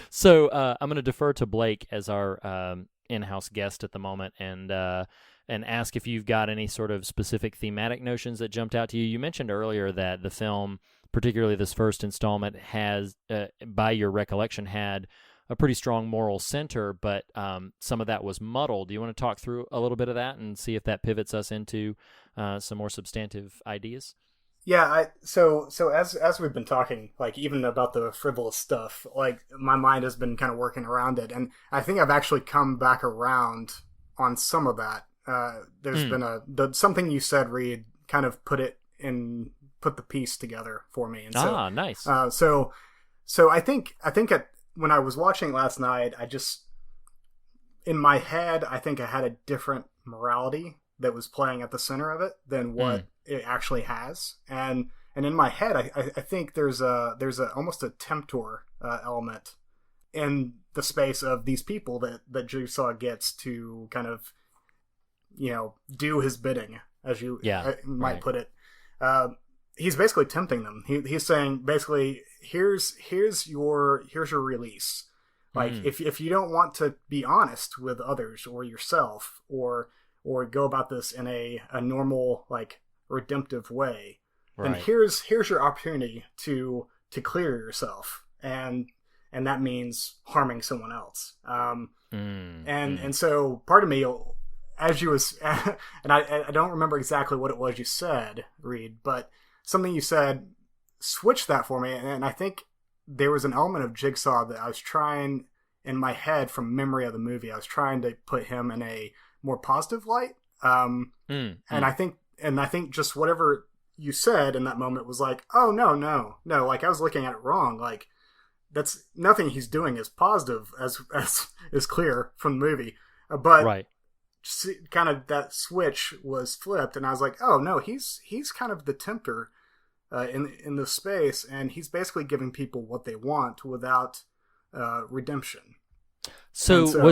So I'm gonna defer to Blake as our in-house guest at the moment, and ask if you've got any sort of specific thematic notions that jumped out to you. You mentioned earlier that the film, particularly this first installment, has, by your recollection, had a pretty strong moral center, but some of that was muddled. Do you want to talk through a little bit of that and see if that pivots us into some more substantive ideas? Yeah, so as we've been talking, like even about the frivolous stuff, like my mind has been kind of working around it, and I think I've actually come back around on some of that. There's been something you said, Reed, kind of put the piece together for me. And nice. So I think when I was watching last night, I just in my head, I think I had a different morality that was playing at the center of it than what it actually has, and in my head, I think there's almost a temptor element in the space of these people that Jigsaw gets to kind of do his bidding, as you might put it. He's basically tempting them. He's saying basically here's your release. Like if you don't want to be honest with others or yourself or go about this in a normal like redemptive way, then here's your opportunity to clear yourself, and that means harming someone else. And so part of me, as you was, and I don't remember exactly what it was you said, Reed, but something you said switched that for me, and I think there was an element of Jigsaw that I was trying in my head from memory of the movie. I was trying to put him in a more positive light. And I think just whatever you said in that moment was like, oh no, like I was looking at it wrong. Like that's nothing he's doing is positive as is clear from the movie. But kind of that switch was flipped, and I was like, oh no, he's kind of the tempter in the space, and he's basically giving people what they want without redemption. So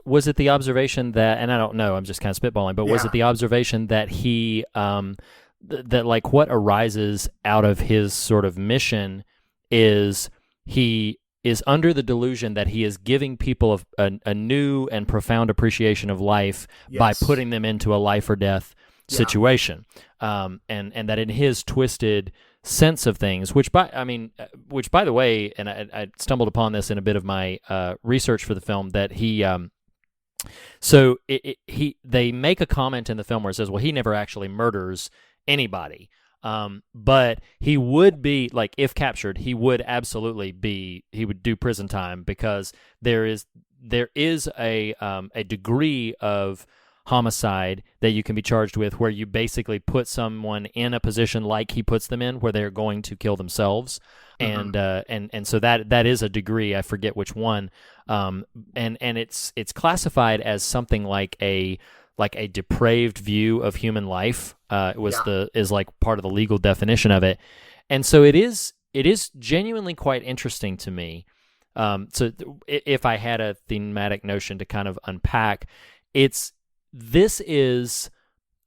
was it the observation that, and I don't know, I'm just kind of spitballing, but was it the observation that he that like what arises out of his sort of mission is he is under the delusion that he is giving people a new and profound appreciation of life by putting them into a life or death situation, and that in his twisted sense of things, which by the way, and I stumbled upon this in a bit of my research for the film, that he they make a comment in the film where it says, well, he never actually murders anybody. But he would be, like, if captured, he would do prison time, because there is a degree of homicide that you can be charged with where you basically put someone in a position like he puts them in where they're going to kill themselves. And so that is a degree, I forget which one. And it's classified as something like a depraved view of human life. Is like part of the legal definition of it. And so it is genuinely quite interesting to me. So if I had a thematic notion to kind of unpack, this is,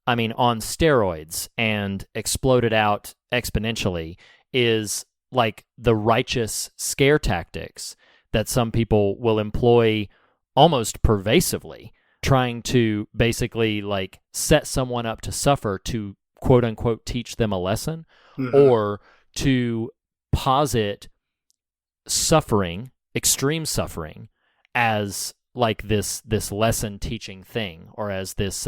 I mean, on steroids and exploded out exponentially, is like the righteous scare tactics that some people will employ almost pervasively, trying to basically like set someone up to suffer, to quote unquote teach them a lesson, or to posit suffering, extreme suffering, as like this lesson teaching thing, or as this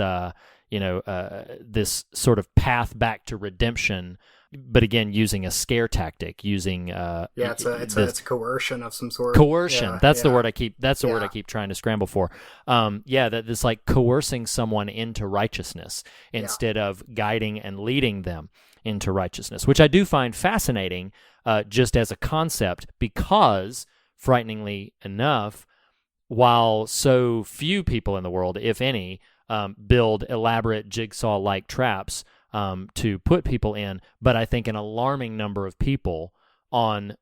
this sort of path back to redemption, but again using a scare tactic, using it's a coercion of some sort. Coercion. That's the word I keep trying to scramble for. That this like coercing someone into righteousness instead of guiding and leading them into righteousness, which I do find fascinating, just as a concept, because frighteningly enough, while so few people in the world, if any, build elaborate jigsaw-like traps to put people in, but I think an alarming number of people on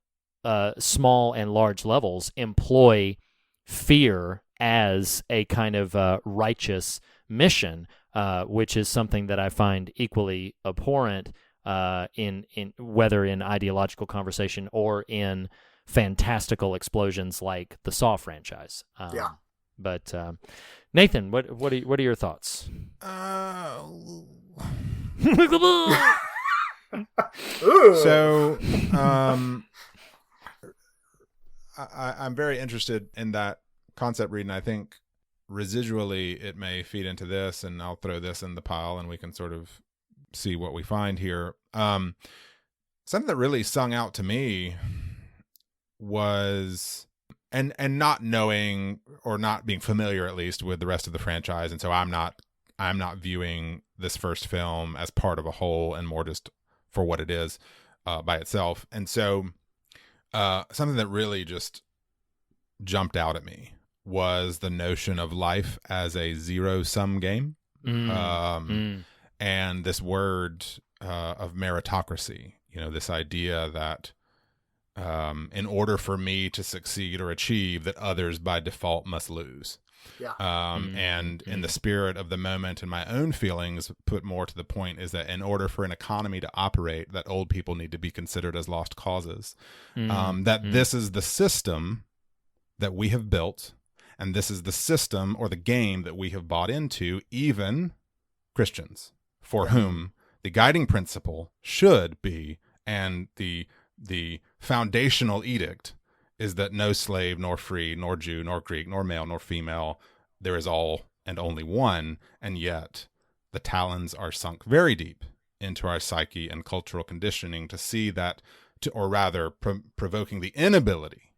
small and large levels employ fear as a kind of righteous mission, which is something that I find equally abhorrent in whether in ideological conversation or in fantastical explosions like the Saw franchise. But Nathan, what are your thoughts? So, I'm very interested in that concept reading. I think residually it may feed into this, and I'll throw this in the pile, and we can sort of see what we find here. Something that really sung out to me was, and not knowing or not being familiar at least with the rest of the franchise, and so I'm not viewing this first film as part of a whole and more just for what it is by itself. And so something that really just jumped out at me was the notion of life as a zero-sum game. And this word of meritocracy, this idea that in order for me to succeed or achieve, that others by default must lose. And in the spirit of the moment and my own feelings, put more to the point, is that in order for an economy to operate, that old people need to be considered as lost causes. This is the system that we have built, and this is the system or the game that we have bought into, even Christians, for whom the guiding principle should be, and the foundational edict is, that no slave, nor free, nor Jew, nor Greek, nor male, nor female, there is all and only one. And yet the talons are sunk very deep into our psyche and cultural conditioning to see that, or rather provoking the inability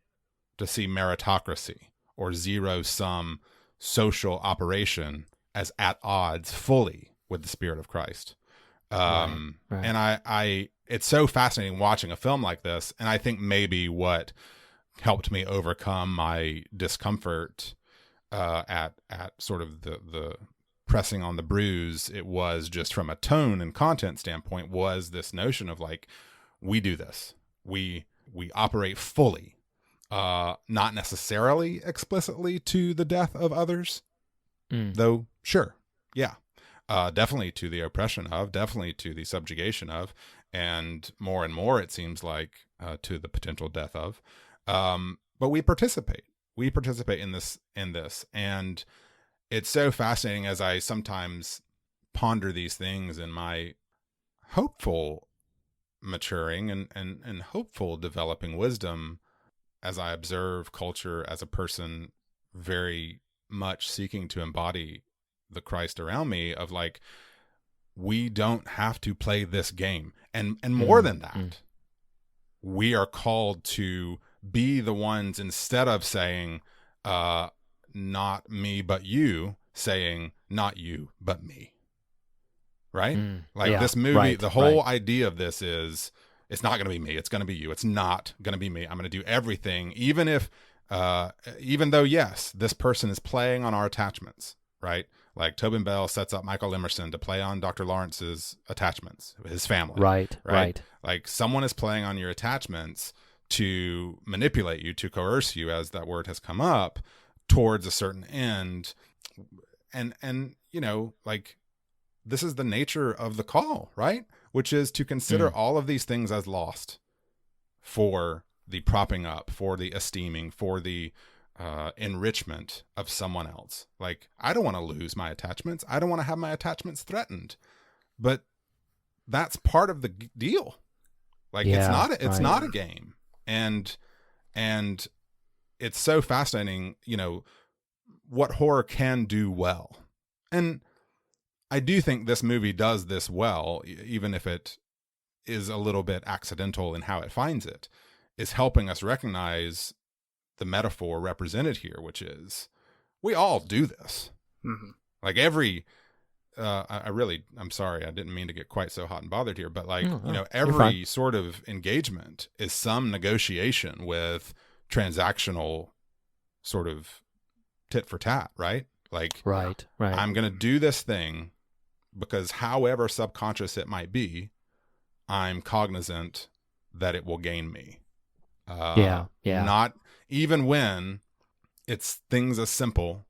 to see meritocracy or zero-sum social operation as at odds fully with the Spirit of Christ. Right. And I it's so fascinating watching a film like this, and I think maybe what helped me overcome my discomfort at sort of the pressing on the bruise, it was just from a tone and content standpoint, was this notion of like, we do this. We operate fully, not necessarily explicitly to the death of others, though sure, yeah, definitely to the oppression of, definitely to the subjugation of, and more it seems like to the potential death of. But we participate in this, and it's so fascinating as I sometimes ponder these things in my hopeful maturing and hopeful developing wisdom, as I observe culture as a person very much seeking to embody the Christ around me, of like, we don't have to play this game. And more than that, we are called to be the ones, instead of saying, not me, but you, saying, not you, but me. Right? This movie, the whole idea of this is, it's not going to be me. It's going to be you. It's not going to be me. I'm going to do everything, even though, yes, this person is playing on our attachments, right? Like Tobin Bell sets up Michael Emerson to play on Dr. Lawrence's attachments, his family. Right. Like someone is playing on your attachments to manipulate you, to coerce you, as that word has come up, towards a certain end. And you know, like, this is the nature of the call, right? Which is to consider all of these things as lost for the propping up, for the esteeming, for the enrichment of someone else. Like, I don't want to lose my attachments. I don't want to have my attachments threatened, but that's part of the deal. Like, it's not a game. And it's so fascinating, you know, what horror can do well. And I do think this movie does this well, even if it is a little bit accidental in how it finds it, is helping us recognize the metaphor represented here, which is, we all do this. Like I'm sorry, I didn't mean to get quite so hot and bothered here, but like, you know, every sort of engagement is some negotiation with transactional sort of tit for tat, right? Like, right. I'm going to do this thing because, however subconscious it might be, I'm cognizant that it will gain me. Not even when it's things as simple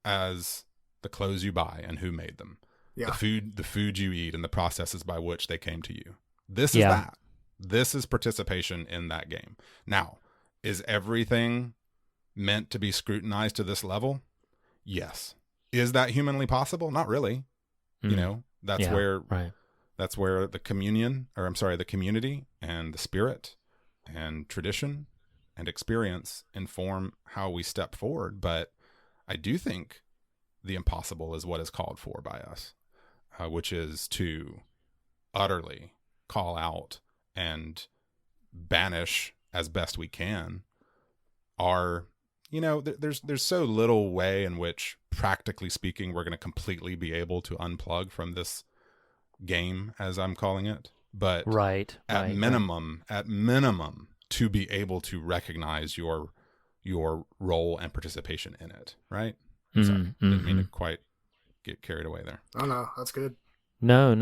as the clothes you buy and who made them, the food you eat and the processes by which they came to you. This is that. This is participation in that game. Now, is everything meant to be scrutinized to this level? Yes. Is that humanly possible? Not really. You know, that's where the community and the spirit and tradition and experience inform how we step forward. But I do think the impossible is what is called for by us, which is to utterly call out and banish as best we can our, you know, there's so little way in which, practically speaking, we're going to completely be able to unplug from this game, as I'm calling it. But at minimum, to be able to recognize your role and participation in it, right? Sorry, didn't mean to quite get carried away there. Oh no, that's good. No.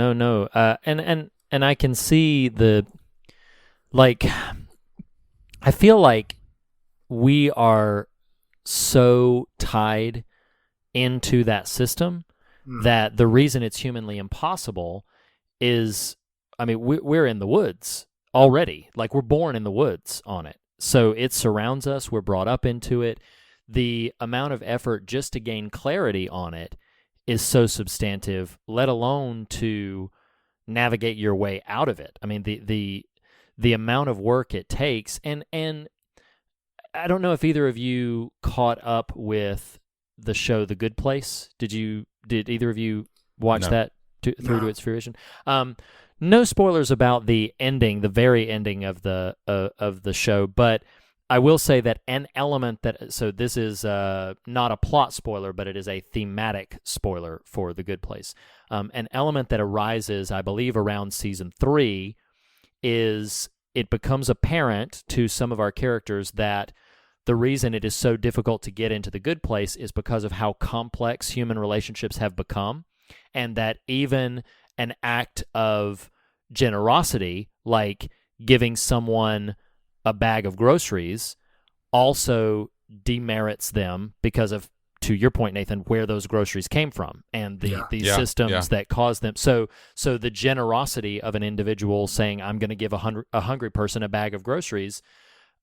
And I can see the, like, I feel like we are so tied into that system that the reason it's humanly impossible is, I mean, we're in the woods already. Like, we're born in the woods on it. So it surrounds us. We're brought up into it. The amount of effort just to gain clarity on it is so substantive, let alone to navigate your way out of it. I mean, the amount of work it takes, and I don't know if either of you caught up with the show The Good Place. Did either of you watch that through to its fruition? No spoilers about the ending, the very ending of the show, but I will say that an element so this is not a plot spoiler, but it is a thematic spoiler for The Good Place. An element that arises, I believe, around season 3 is it becomes apparent to some of our characters that the reason it is so difficult to get into the good place is because of how complex human relationships have become, and that even an act of generosity, like giving someone a bag of groceries, also demerits them because of, to your point, Nathan, where those groceries came from and the systems that caused them. So the generosity of an individual saying, I'm going to give a hungry person a bag of groceries,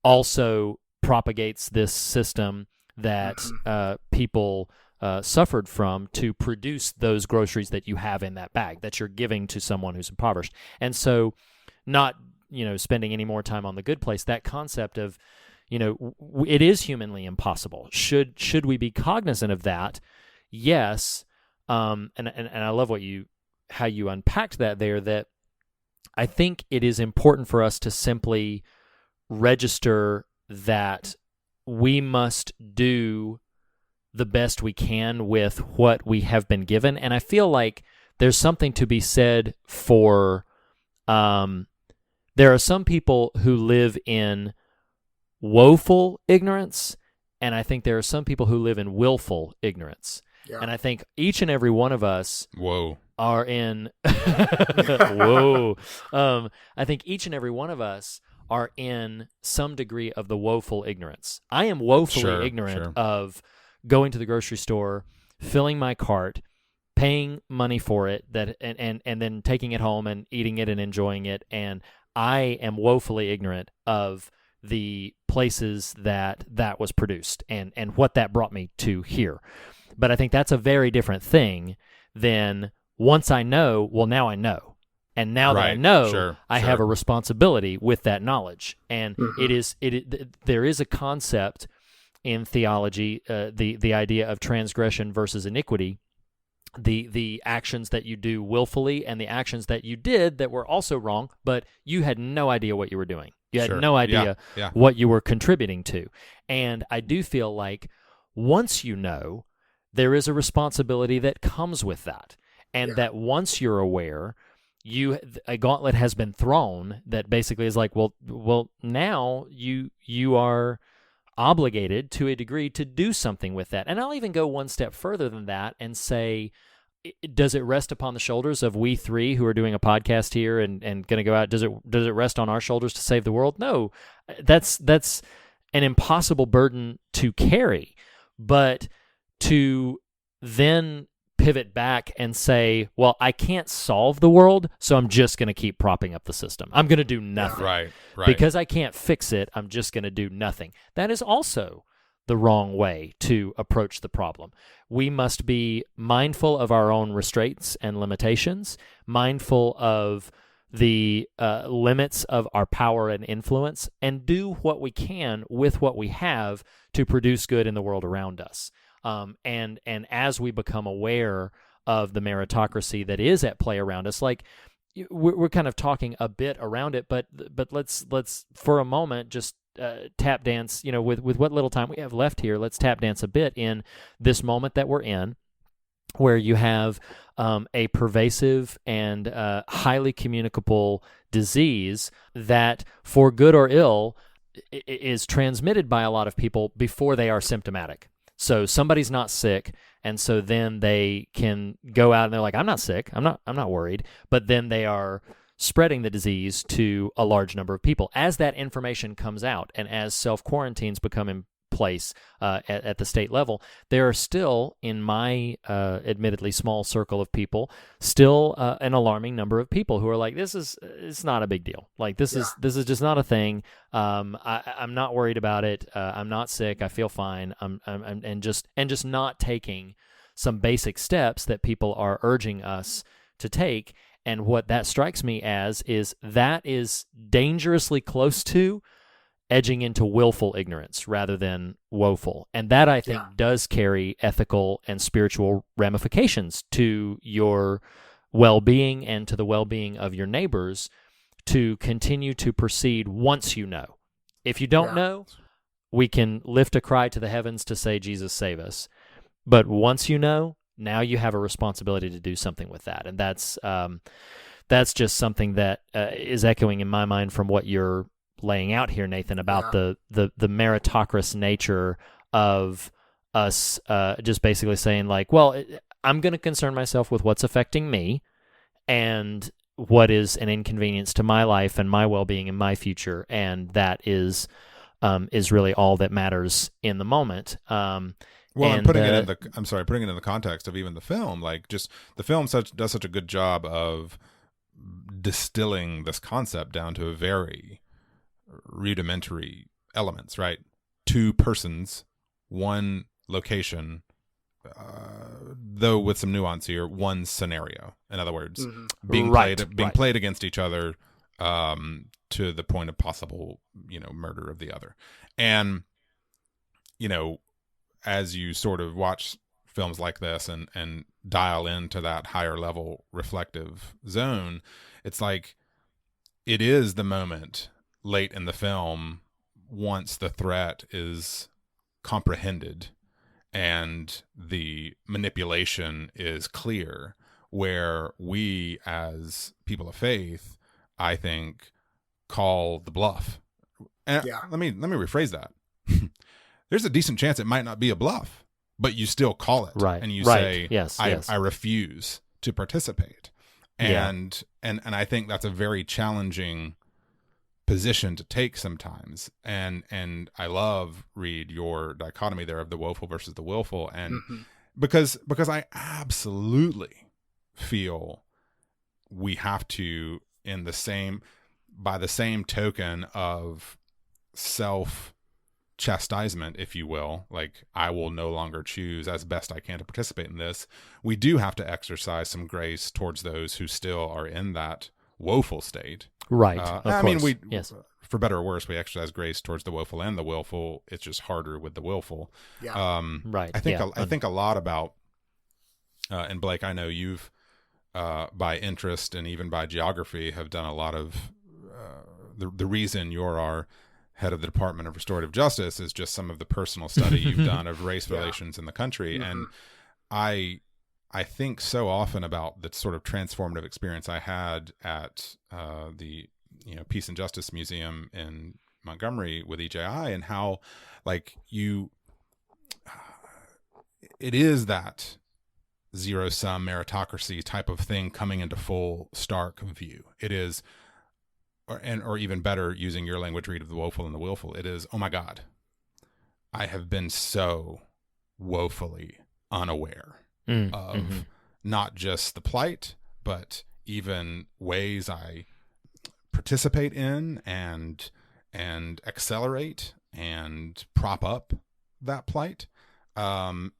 also propagates this system that people suffered from to produce those groceries that you have in that bag that you're giving to someone who's impoverished. And so not, spending any more time on the good place, that concept of, it is humanly impossible. Should we be cognizant of that? Yes. And I love how you unpacked that there, that I think it is important for us to simply register that we must do the best we can with what we have been given. And I feel like there's something to be said for, there are some people who live in woeful ignorance, and I think there are some people who live in willful ignorance. Yeah. And I think each and every one of us are in I think each and every one of us are in some degree of the woeful ignorance. I am woefully ignorant of going to the grocery store, filling my cart, paying money for it, and then taking it home and eating it and enjoying it, and I am woefully ignorant of the places that was produced and what that brought me to here. But I think that's a very different thing than once I know, well, now I know. And now that I know, I have a responsibility with that knowledge. And there is a concept in theology, the idea of transgression versus iniquity, the actions that you do willfully and the actions that you did that were also wrong, but you had no idea what you were doing. You had no idea what you were contributing to. And I do feel like once you know, there is a responsibility that comes with that. And that once you're aware, a gauntlet has been thrown that basically is like, well, now you are obligated to a degree to do something with that. And I'll even go one step further than that and say, does it rest upon the shoulders of we three who are doing a podcast here and going to go out? Does it rest on our shoulders to save the world? No, that's an impossible burden to carry. But to then pivot back and say, well, I can't solve the world, so I'm just going to keep propping up the system. I'm going to do nothing. Right. Because I can't fix it, I'm just going to do nothing. That is also the wrong way to approach the problem. We must be mindful of our own restraints and limitations, mindful of the limits of our power and influence, and do what we can with what we have to produce good in the world around us. And as we become aware of the meritocracy that is at play around us, like we're kind of talking a bit around it, but let's for a moment just tap dance, with what little time we have left here, let's tap dance a bit in this moment that we're in, where you have a pervasive and highly communicable disease that, for good or ill, is transmitted by a lot of people before they are symptomatic. So somebody's not sick, and so then they can go out and they're like, I'm not sick, I'm not worried, but then they are spreading the disease to a large number of people. As that information comes out and as self-quarantines become in place at the state level, there are still, in my admittedly small circle of people, still an alarming number of people who are like, it's not a big deal. Like this is just not a thing. I'm not worried about it. I'm not sick. I feel fine. And just not taking some basic steps that people are urging us to take. And what that strikes me as is that is dangerously close to edging into willful ignorance rather than woeful. And that, I think, does carry ethical and spiritual ramifications to your well-being and to the well-being of your neighbors to continue to proceed once you know. If you don't know, we can lift a cry to the heavens to say, Jesus, save us. But once you know, now you have a responsibility to do something with that. And that's just something that is echoing in my mind from what you're laying out here, Nathan, about the meritocratic nature of us just basically saying like, well, I'm going to concern myself with what's affecting me and what is an inconvenience to my life and my well-being and my future, and that is really all that matters in the moment. Well, and putting it in the context of even the film, like just the film does such a good job of distilling this concept down to a very rudimentary elements, right? 2 persons, 1 location, though with some nuance here, 1 scenario. In other words, being played against each other to the point of possible, murder of the other. And, as you sort of watch films like this and dial into that higher level reflective zone, it's like it is the moment late in the film, once the threat is comprehended and the manipulation is clear, where we as people of faith, I think, call the bluff. And let me rephrase that. There's a decent chance it might not be a bluff, but you still call it, right? And you say, yes. I refuse to participate. And I think that's a very challenging position to take sometimes. And I love, Reed, your dichotomy there of the woeful versus the willful, and because I absolutely feel we have to, by the same token of self chastisement, if you will, like I will no longer choose as best I can to participate in this, we do have to exercise some grace towards those who still are in that woeful state. Right. I mean, for better or worse, we exercise grace towards the woeful and the willful. It's just harder with the willful. Yeah. Right. I think a lot about, and Blake, I know you've, by interest and even by geography, have done a lot of, the reason you're our head of the Department of Restorative Justice is just some of the personal study you've done of race relations in the country. And I think so often about the sort of transformative experience I had at the Peace and Justice Museum in Montgomery with EJI, and how it is that zero-sum meritocracy type of thing coming into full stark view. It is, or even better, using your language, Read, of the woeful and the willful, it is, oh my God, I have been so woefully unaware of not just the plight, but even ways I participate in and accelerate and prop up that plight. And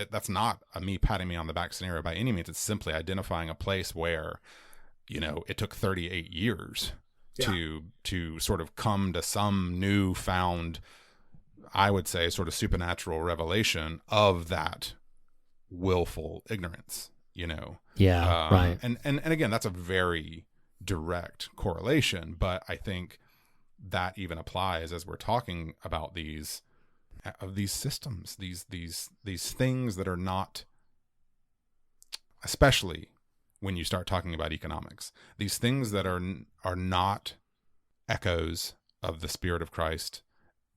that's not a me patting me on the back scenario by any means. It's simply identifying a place where it took 38 years to sort of come to some newfound, I would say, sort of supernatural revelation of that willful ignorance, right. And again, that's a very direct correlation, but I think that even applies as we're talking about these systems, these things that are not, especially when you start talking about economics, these things that are not echoes of the Spirit of Christ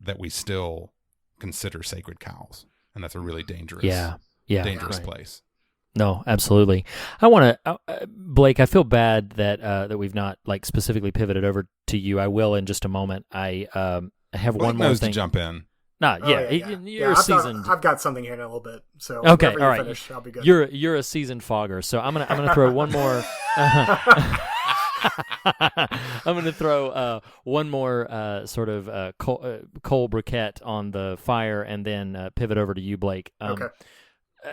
that we still consider sacred cows. And that's a really dangerous place. No, absolutely. I want to, Blake, I feel bad that we've not specifically pivoted over to you. I will in just a moment. I have Blake one more knows thing to jump in. You're seasoned. I've got something here in a little bit. So okay, all right. Finish, I'll be good. You're a seasoned fogger, so I'm gonna throw one more. I'm gonna throw one more sort of coal briquette on the fire, and then pivot over to you, Blake. Okay.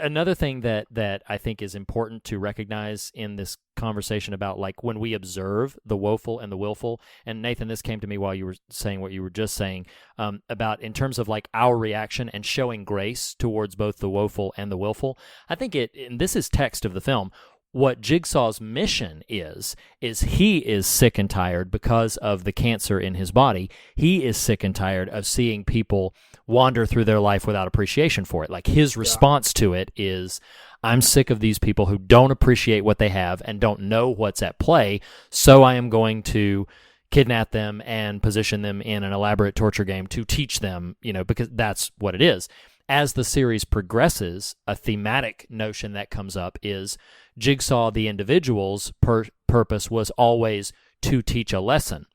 Another thing that I think is important to recognize in this conversation about when we observe the woeful and the willful, and Nathan, this came to me while you were saying what you were just saying, about in terms of our reaction and showing grace towards both the woeful and the willful. I think and this is text of the film, what Jigsaw's mission is he is sick and tired because of the cancer in his body. He is sick and tired of seeing people wander through their life without appreciation for it. His response to it is, I'm sick of these people who don't appreciate what they have and don't know what's at play, so I am going to kidnap them and position them in an elaborate torture game to teach them, because that's what it is. As the series progresses, a thematic notion that comes up is Jigsaw, the individual's purpose was always to teach a lesson.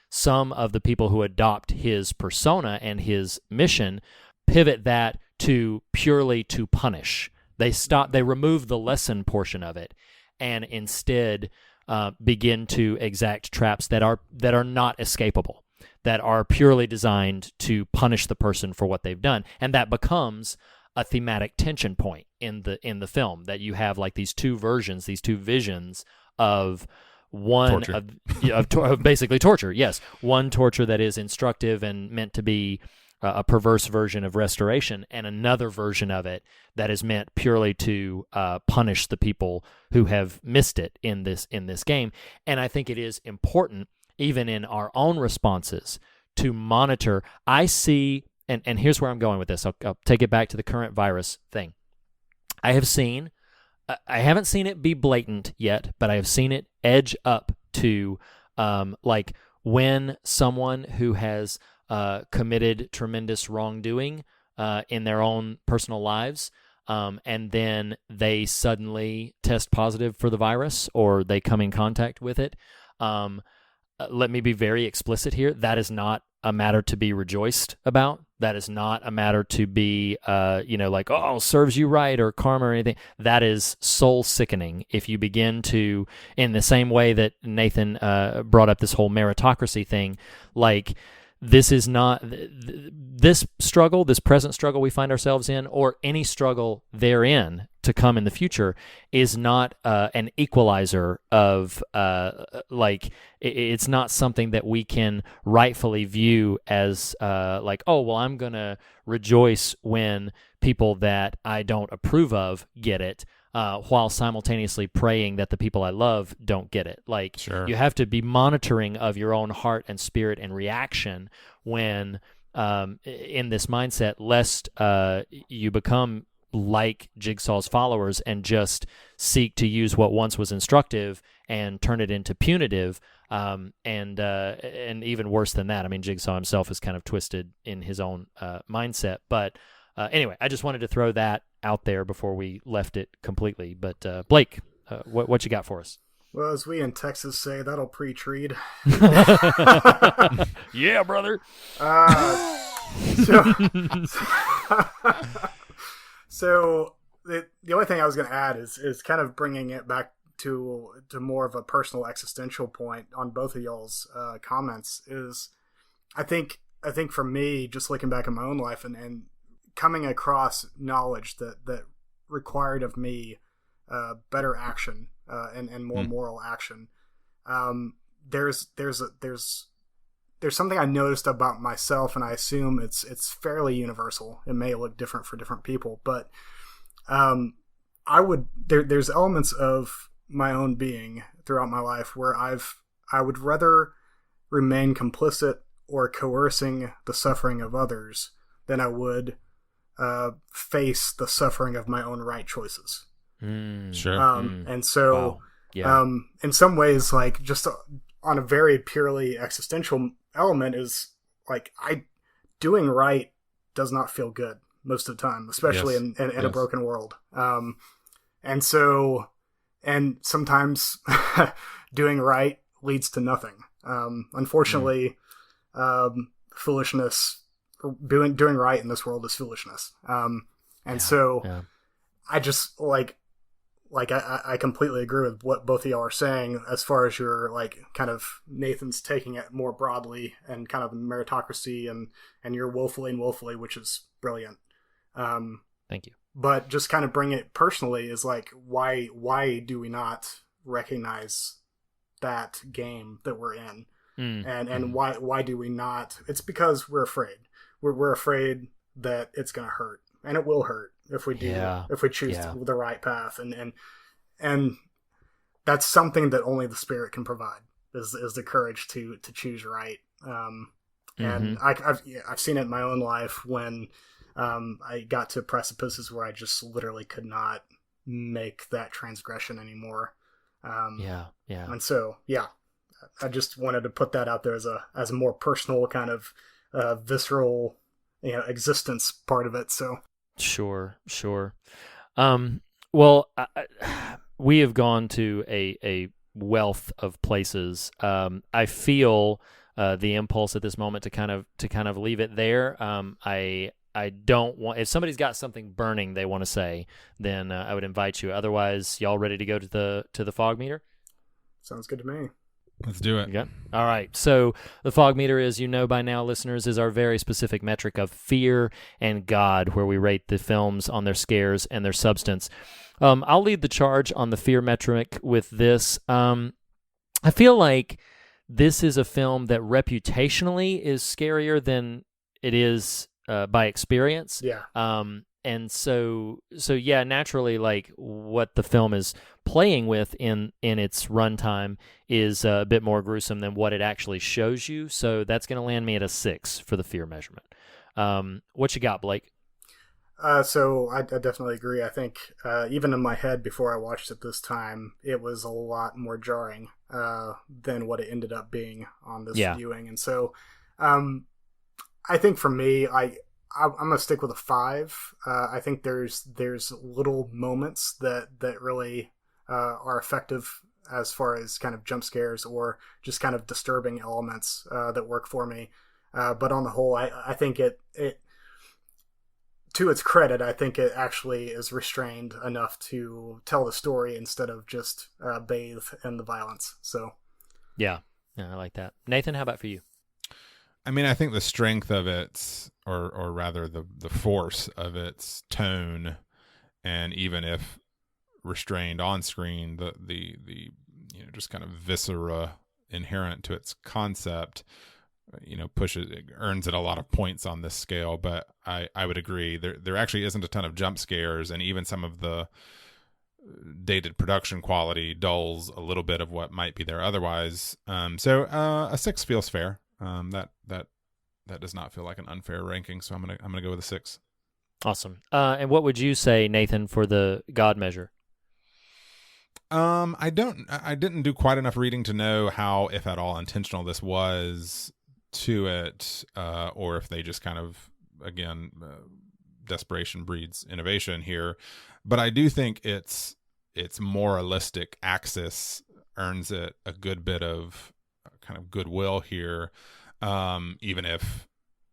Some of the people who adopt his persona and his mission pivot that to purely to punish. They remove the lesson portion of it and instead begin to exact traps that are not escapable, that are purely designed to punish the person for what they've done. And that becomes a thematic tension point in the film, that you have like these two versions, these two visions of one of basically torture. Yes, one torture that is instructive and meant to be a perverse version of restoration, and another version of it that is meant purely to punish the people who have missed it in this game. And I think it is important, even in our own responses, to monitor. I see, and here's where I'm going with this. I'll take it back to the current virus thing. I haven't seen it be blatant yet, but I have seen it edge up to like when someone who has committed tremendous wrongdoing in their own personal lives, and then they suddenly test positive for the virus or they come in contact with it. Let me be very explicit here. That is not a matter to be rejoiced about. That is not a matter to be, like, oh, serves you right or karma or anything. That is soul sickening if you begin to, in the same way that Nathan brought up this whole meritocracy thing, like, this is not this struggle, this present struggle we find ourselves in, or any struggle therein to come in the future, is not an equalizer of it's not something that we can rightfully view as like, oh, well, I'm going to rejoice when people that I don't approve of get it, while simultaneously praying that the people I love don't get it. Like, Sure. You have to be monitoring of your own heart and spirit and reaction when in this mindset, lest you become like Jigsaw's followers and just seek to use what once was instructive and turn it into punitive. And even worse than that, I mean, Jigsaw himself is kind of twisted in his own mindset. But anyway, I just wanted to throw that out there before we left it completely. But Blake, what you got for us? Well, as we in Texas say, that'll pre-treat. Yeah, brother. So the only thing I was going to add is kind of bringing it back to more of a personal existential point on both of y'all's comments. Is I think for me, just looking back at my own life and coming across knowledge that required of me better action and more moral action. There's something I noticed about myself, and I assume it's fairly universal. It may look different for different people, but there's elements of my own being throughout my life where I would rather remain complicit or coercing the suffering of others than I would face the suffering of my own right choices. Sure. And so, Wow. Yeah. In some ways, like just on a very purely existential element, is like doing right does not feel good most of the time, especially Yes. in a broken world. And so, and sometimes doing right leads to nothing. Unfortunately, foolishness, doing right in this world is foolishness. So I just I completely agree with what both of y'all are saying as far as your like kind of Nathan's taking it more broadly and kind of meritocracy and your woefully, which is brilliant. Thank you. But just kind of bring it personally is like, why do we not recognize that game that we're in? And why do we not? It's because we're afraid. We're afraid that it's going to hurt, and it will hurt if we do, if we choose the right path. And that's something that only the Spirit can provide is the courage to choose right. And I've seen it in my own life when I got to precipices where I just literally could not make that transgression anymore. And so, I just wanted to put that out there as a more personal kind of visceral, existence part of it. So Sure. Well, we have gone to a wealth of places. I feel the impulse at this moment to kind of leave it there. I don't want, if somebody's got something burning they want to say, then I would invite you. Otherwise, y'all ready to go to the fog meter? sounds good to me. Let's do it. Okay. All right. So the fog meter, as you know by now, listeners, is our very specific metric of fear and God, where we rate the films on their scares and their substance. I'll lead the charge on the fear metric with this. I feel like this is a film that reputationally is scarier than it is by experience. Yeah. And so yeah, naturally, like what the film is playing with in its runtime is a bit more gruesome than what it actually shows you. So that's going to land me at a 6 for the fear measurement. What you got, Blake? So I definitely agree. I think even in my head before I watched it this time, it was a lot more jarring than what it ended up being on this viewing. And so I think for me, I'm gonna stick with a 5. I think there's little moments that really are effective as far as kind of jump scares or just kind of disturbing elements that work for me. But on the whole, I think it to its credit, I think it actually is restrained enough to tell the story instead of just bathe in the violence. So yeah, I like that. Nathan, how about for you? I mean, I think the strength of its, or rather the force of its tone, and even if restrained on screen, the just kind of viscera inherent to its concept, earns it a lot of points on this scale. But I would agree there actually isn't a ton of jump scares, and even some of the dated production quality dulls a little bit of what might be there otherwise. So a 6 feels fair. That does not feel like an unfair ranking, so I'm gonna go with a 6. Awesome. And what would you say, Nathan, for the God measure? I didn't do quite enough reading to know how, if at all, intentional this was to it, or if they just kind of, again, desperation breeds innovation here. But I do think its moralistic axis earns it a good bit of kind of goodwill here, even if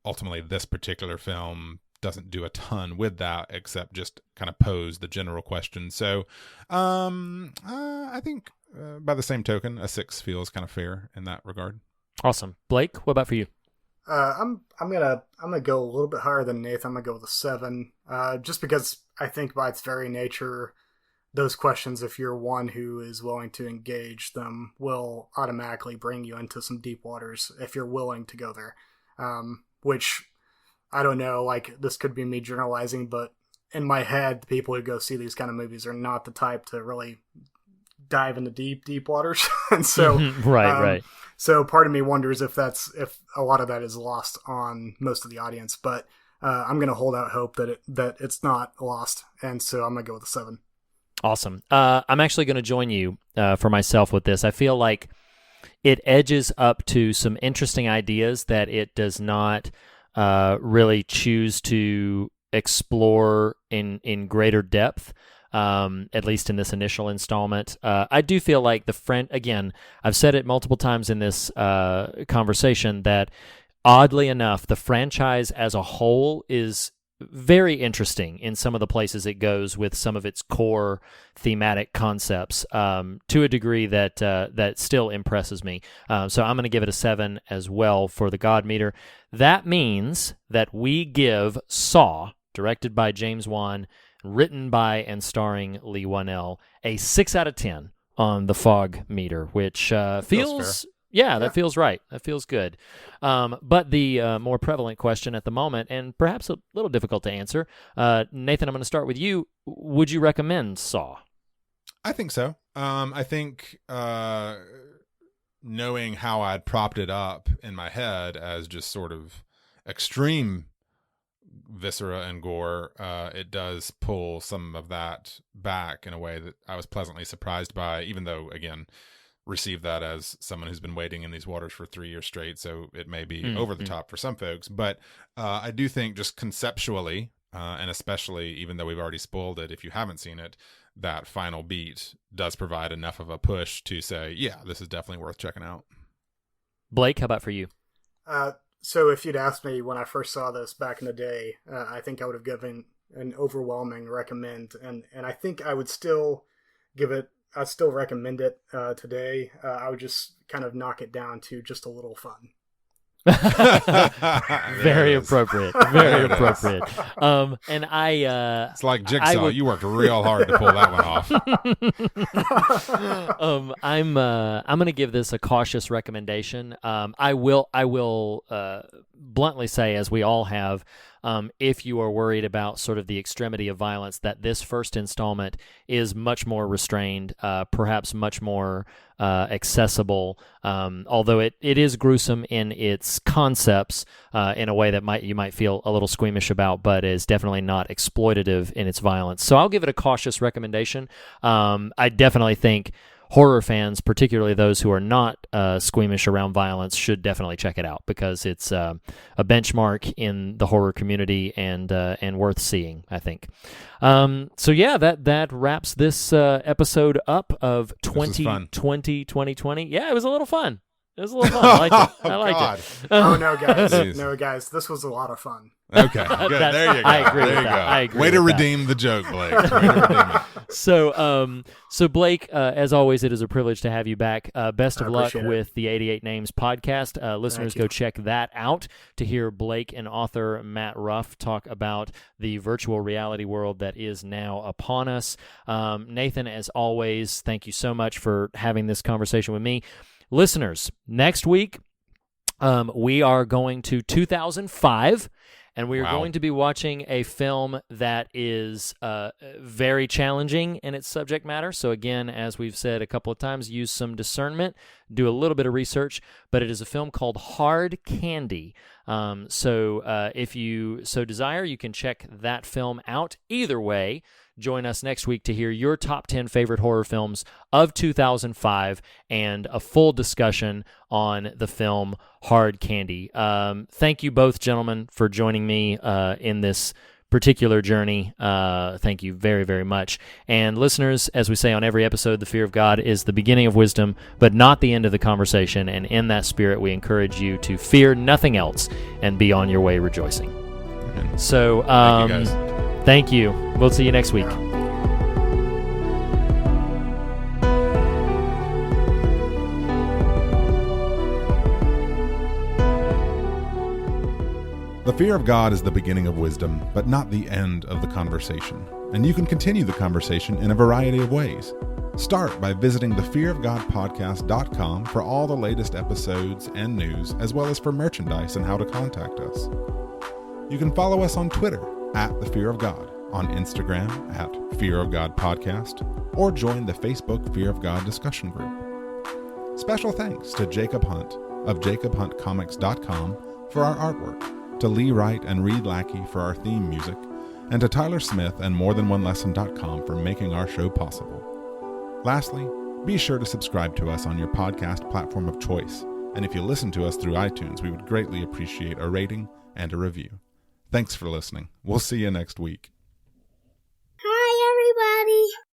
ultimately this particular film doesn't do a ton with that except just kind of pose the general question. So I think by the same token, a 6 feels kind of fair in that regard. Awesome. Blake, what about for you? I'm gonna go a little bit higher than Nathan. I'm gonna go with a 7, just because I think by its very nature, those questions, if you're one who is willing to engage them, will automatically bring you into some deep waters if you're willing to go there. Which, I don't know, like, this could be me generalizing, but in my head, the people who go see these kind of movies are not the type to really dive into deep waters. And so, right. So part of me wonders if a lot of that is lost on most of the audience, but I'm going to hold out hope that it's not lost. And so I'm going to go with a 7. Awesome. I'm actually going to join you for myself with this. I feel like it edges up to some interesting ideas that it does not really choose to explore in greater depth, at least in this initial installment. I do feel like again, I've said it multiple times in this conversation that oddly enough, the franchise as a whole is very interesting in some of the places it goes with some of its core thematic concepts, to a degree that still impresses me. So I'm going to give it a 7 as well for the God meter. That means that we give Saw, directed by James Wan, written by and starring Lee Wanell, a 6 out of 10 on the fog meter, which feels yeah, that feels right. That feels good. But the more prevalent question at the moment, and perhaps a little difficult to answer, Nathan, I'm going to start with you. Would you recommend Saw? I think so. I think knowing how I'd propped it up in my head as just sort of extreme viscera and gore, it does pull some of that back in a way that I was pleasantly surprised by, even though, again, receive that as someone who's been wading in these waters for 3 years straight, so it may be over the top for some folks. But I do think just conceptually, and especially even though we've already spoiled it, if you haven't seen it, that final beat does provide enough of a push to say, yeah, this is definitely worth checking out. Blake, how about for you? So if you'd asked me when I first saw this back in the day, I think I would have given an overwhelming recommend, and I think I would still give it. I'd still recommend it today. I would just kind of knock it down to just a little fun. Very appropriate. Very appropriate. And it's like Jigsaw. You worked real hard to pull that one off. I'm going to give this a cautious recommendation. I will bluntly say, as we all have, if you are worried about sort of the extremity of violence, that this first installment is much more restrained, perhaps much more accessible, although it is gruesome in its concepts in a way that you might feel a little squeamish about, but is definitely not exploitative in its violence. So I'll give it a cautious recommendation. I definitely think horror fans, particularly those who are not squeamish around violence, should definitely check it out, because it's a benchmark in the horror community and worth seeing, I think. So yeah, that wraps this episode up of 2020. Yeah, it was a little fun. It was a little fun. I liked it. I liked it. Oh no, guys! No, guys! This was a lot of fun. Okay, good. There you go. I agree there with you that. go. I agree Way to with that. redeem the joke, Blake. Way to redeem it. So Blake, as always, it is a privilege to have you back. Best of luck appreciate it. with the 88 Names podcast. Listeners, Thank you. go check that out to hear Blake and author Matt Ruff talk about the virtual reality world that is now upon us. Nathan, as always, thank you so much for having this conversation with me. Listeners, next week, we are going to 2005, and we are going to be watching a film that is very challenging in its subject matter. So again, as we've said a couple of times, use some discernment, do a little bit of research, but it is a film called Hard Candy. So if you so desire, you can check that film out. Either way, join us next week to hear your top 10 favorite horror films of 2005 and a full discussion on the film Hard Candy. Thank you both, gentlemen, for joining me in this particular journey. Thank you very, very much. And listeners, as we say on every episode, the fear of God is the beginning of wisdom, but not the end of the conversation. And in that spirit, we encourage you to fear nothing else and be on your way rejoicing. So, Thank you, guys. Thank you. We'll see you next week. The fear of God is the beginning of wisdom, but not the end of the conversation. And you can continue the conversation in a variety of ways. Start by visiting thefearofgodpodcast.com for all the latest episodes and news, as well as for merchandise and how to contact us. You can follow us on Twitter @thefearofgod, on Instagram @fearofgodpodcast, or join the Facebook Fear of God discussion group. Special thanks to Jacob Hunt of jacobhuntcomics.com for our artwork, to Lee Wright and Reed Lackey for our theme music, and to Tyler Smith and morethanonelesson.com for making our show possible. Lastly, be sure to subscribe to us on your podcast platform of choice, and if you listen to us through iTunes, we would greatly appreciate a rating and a review. Thanks for listening. We'll see you next week.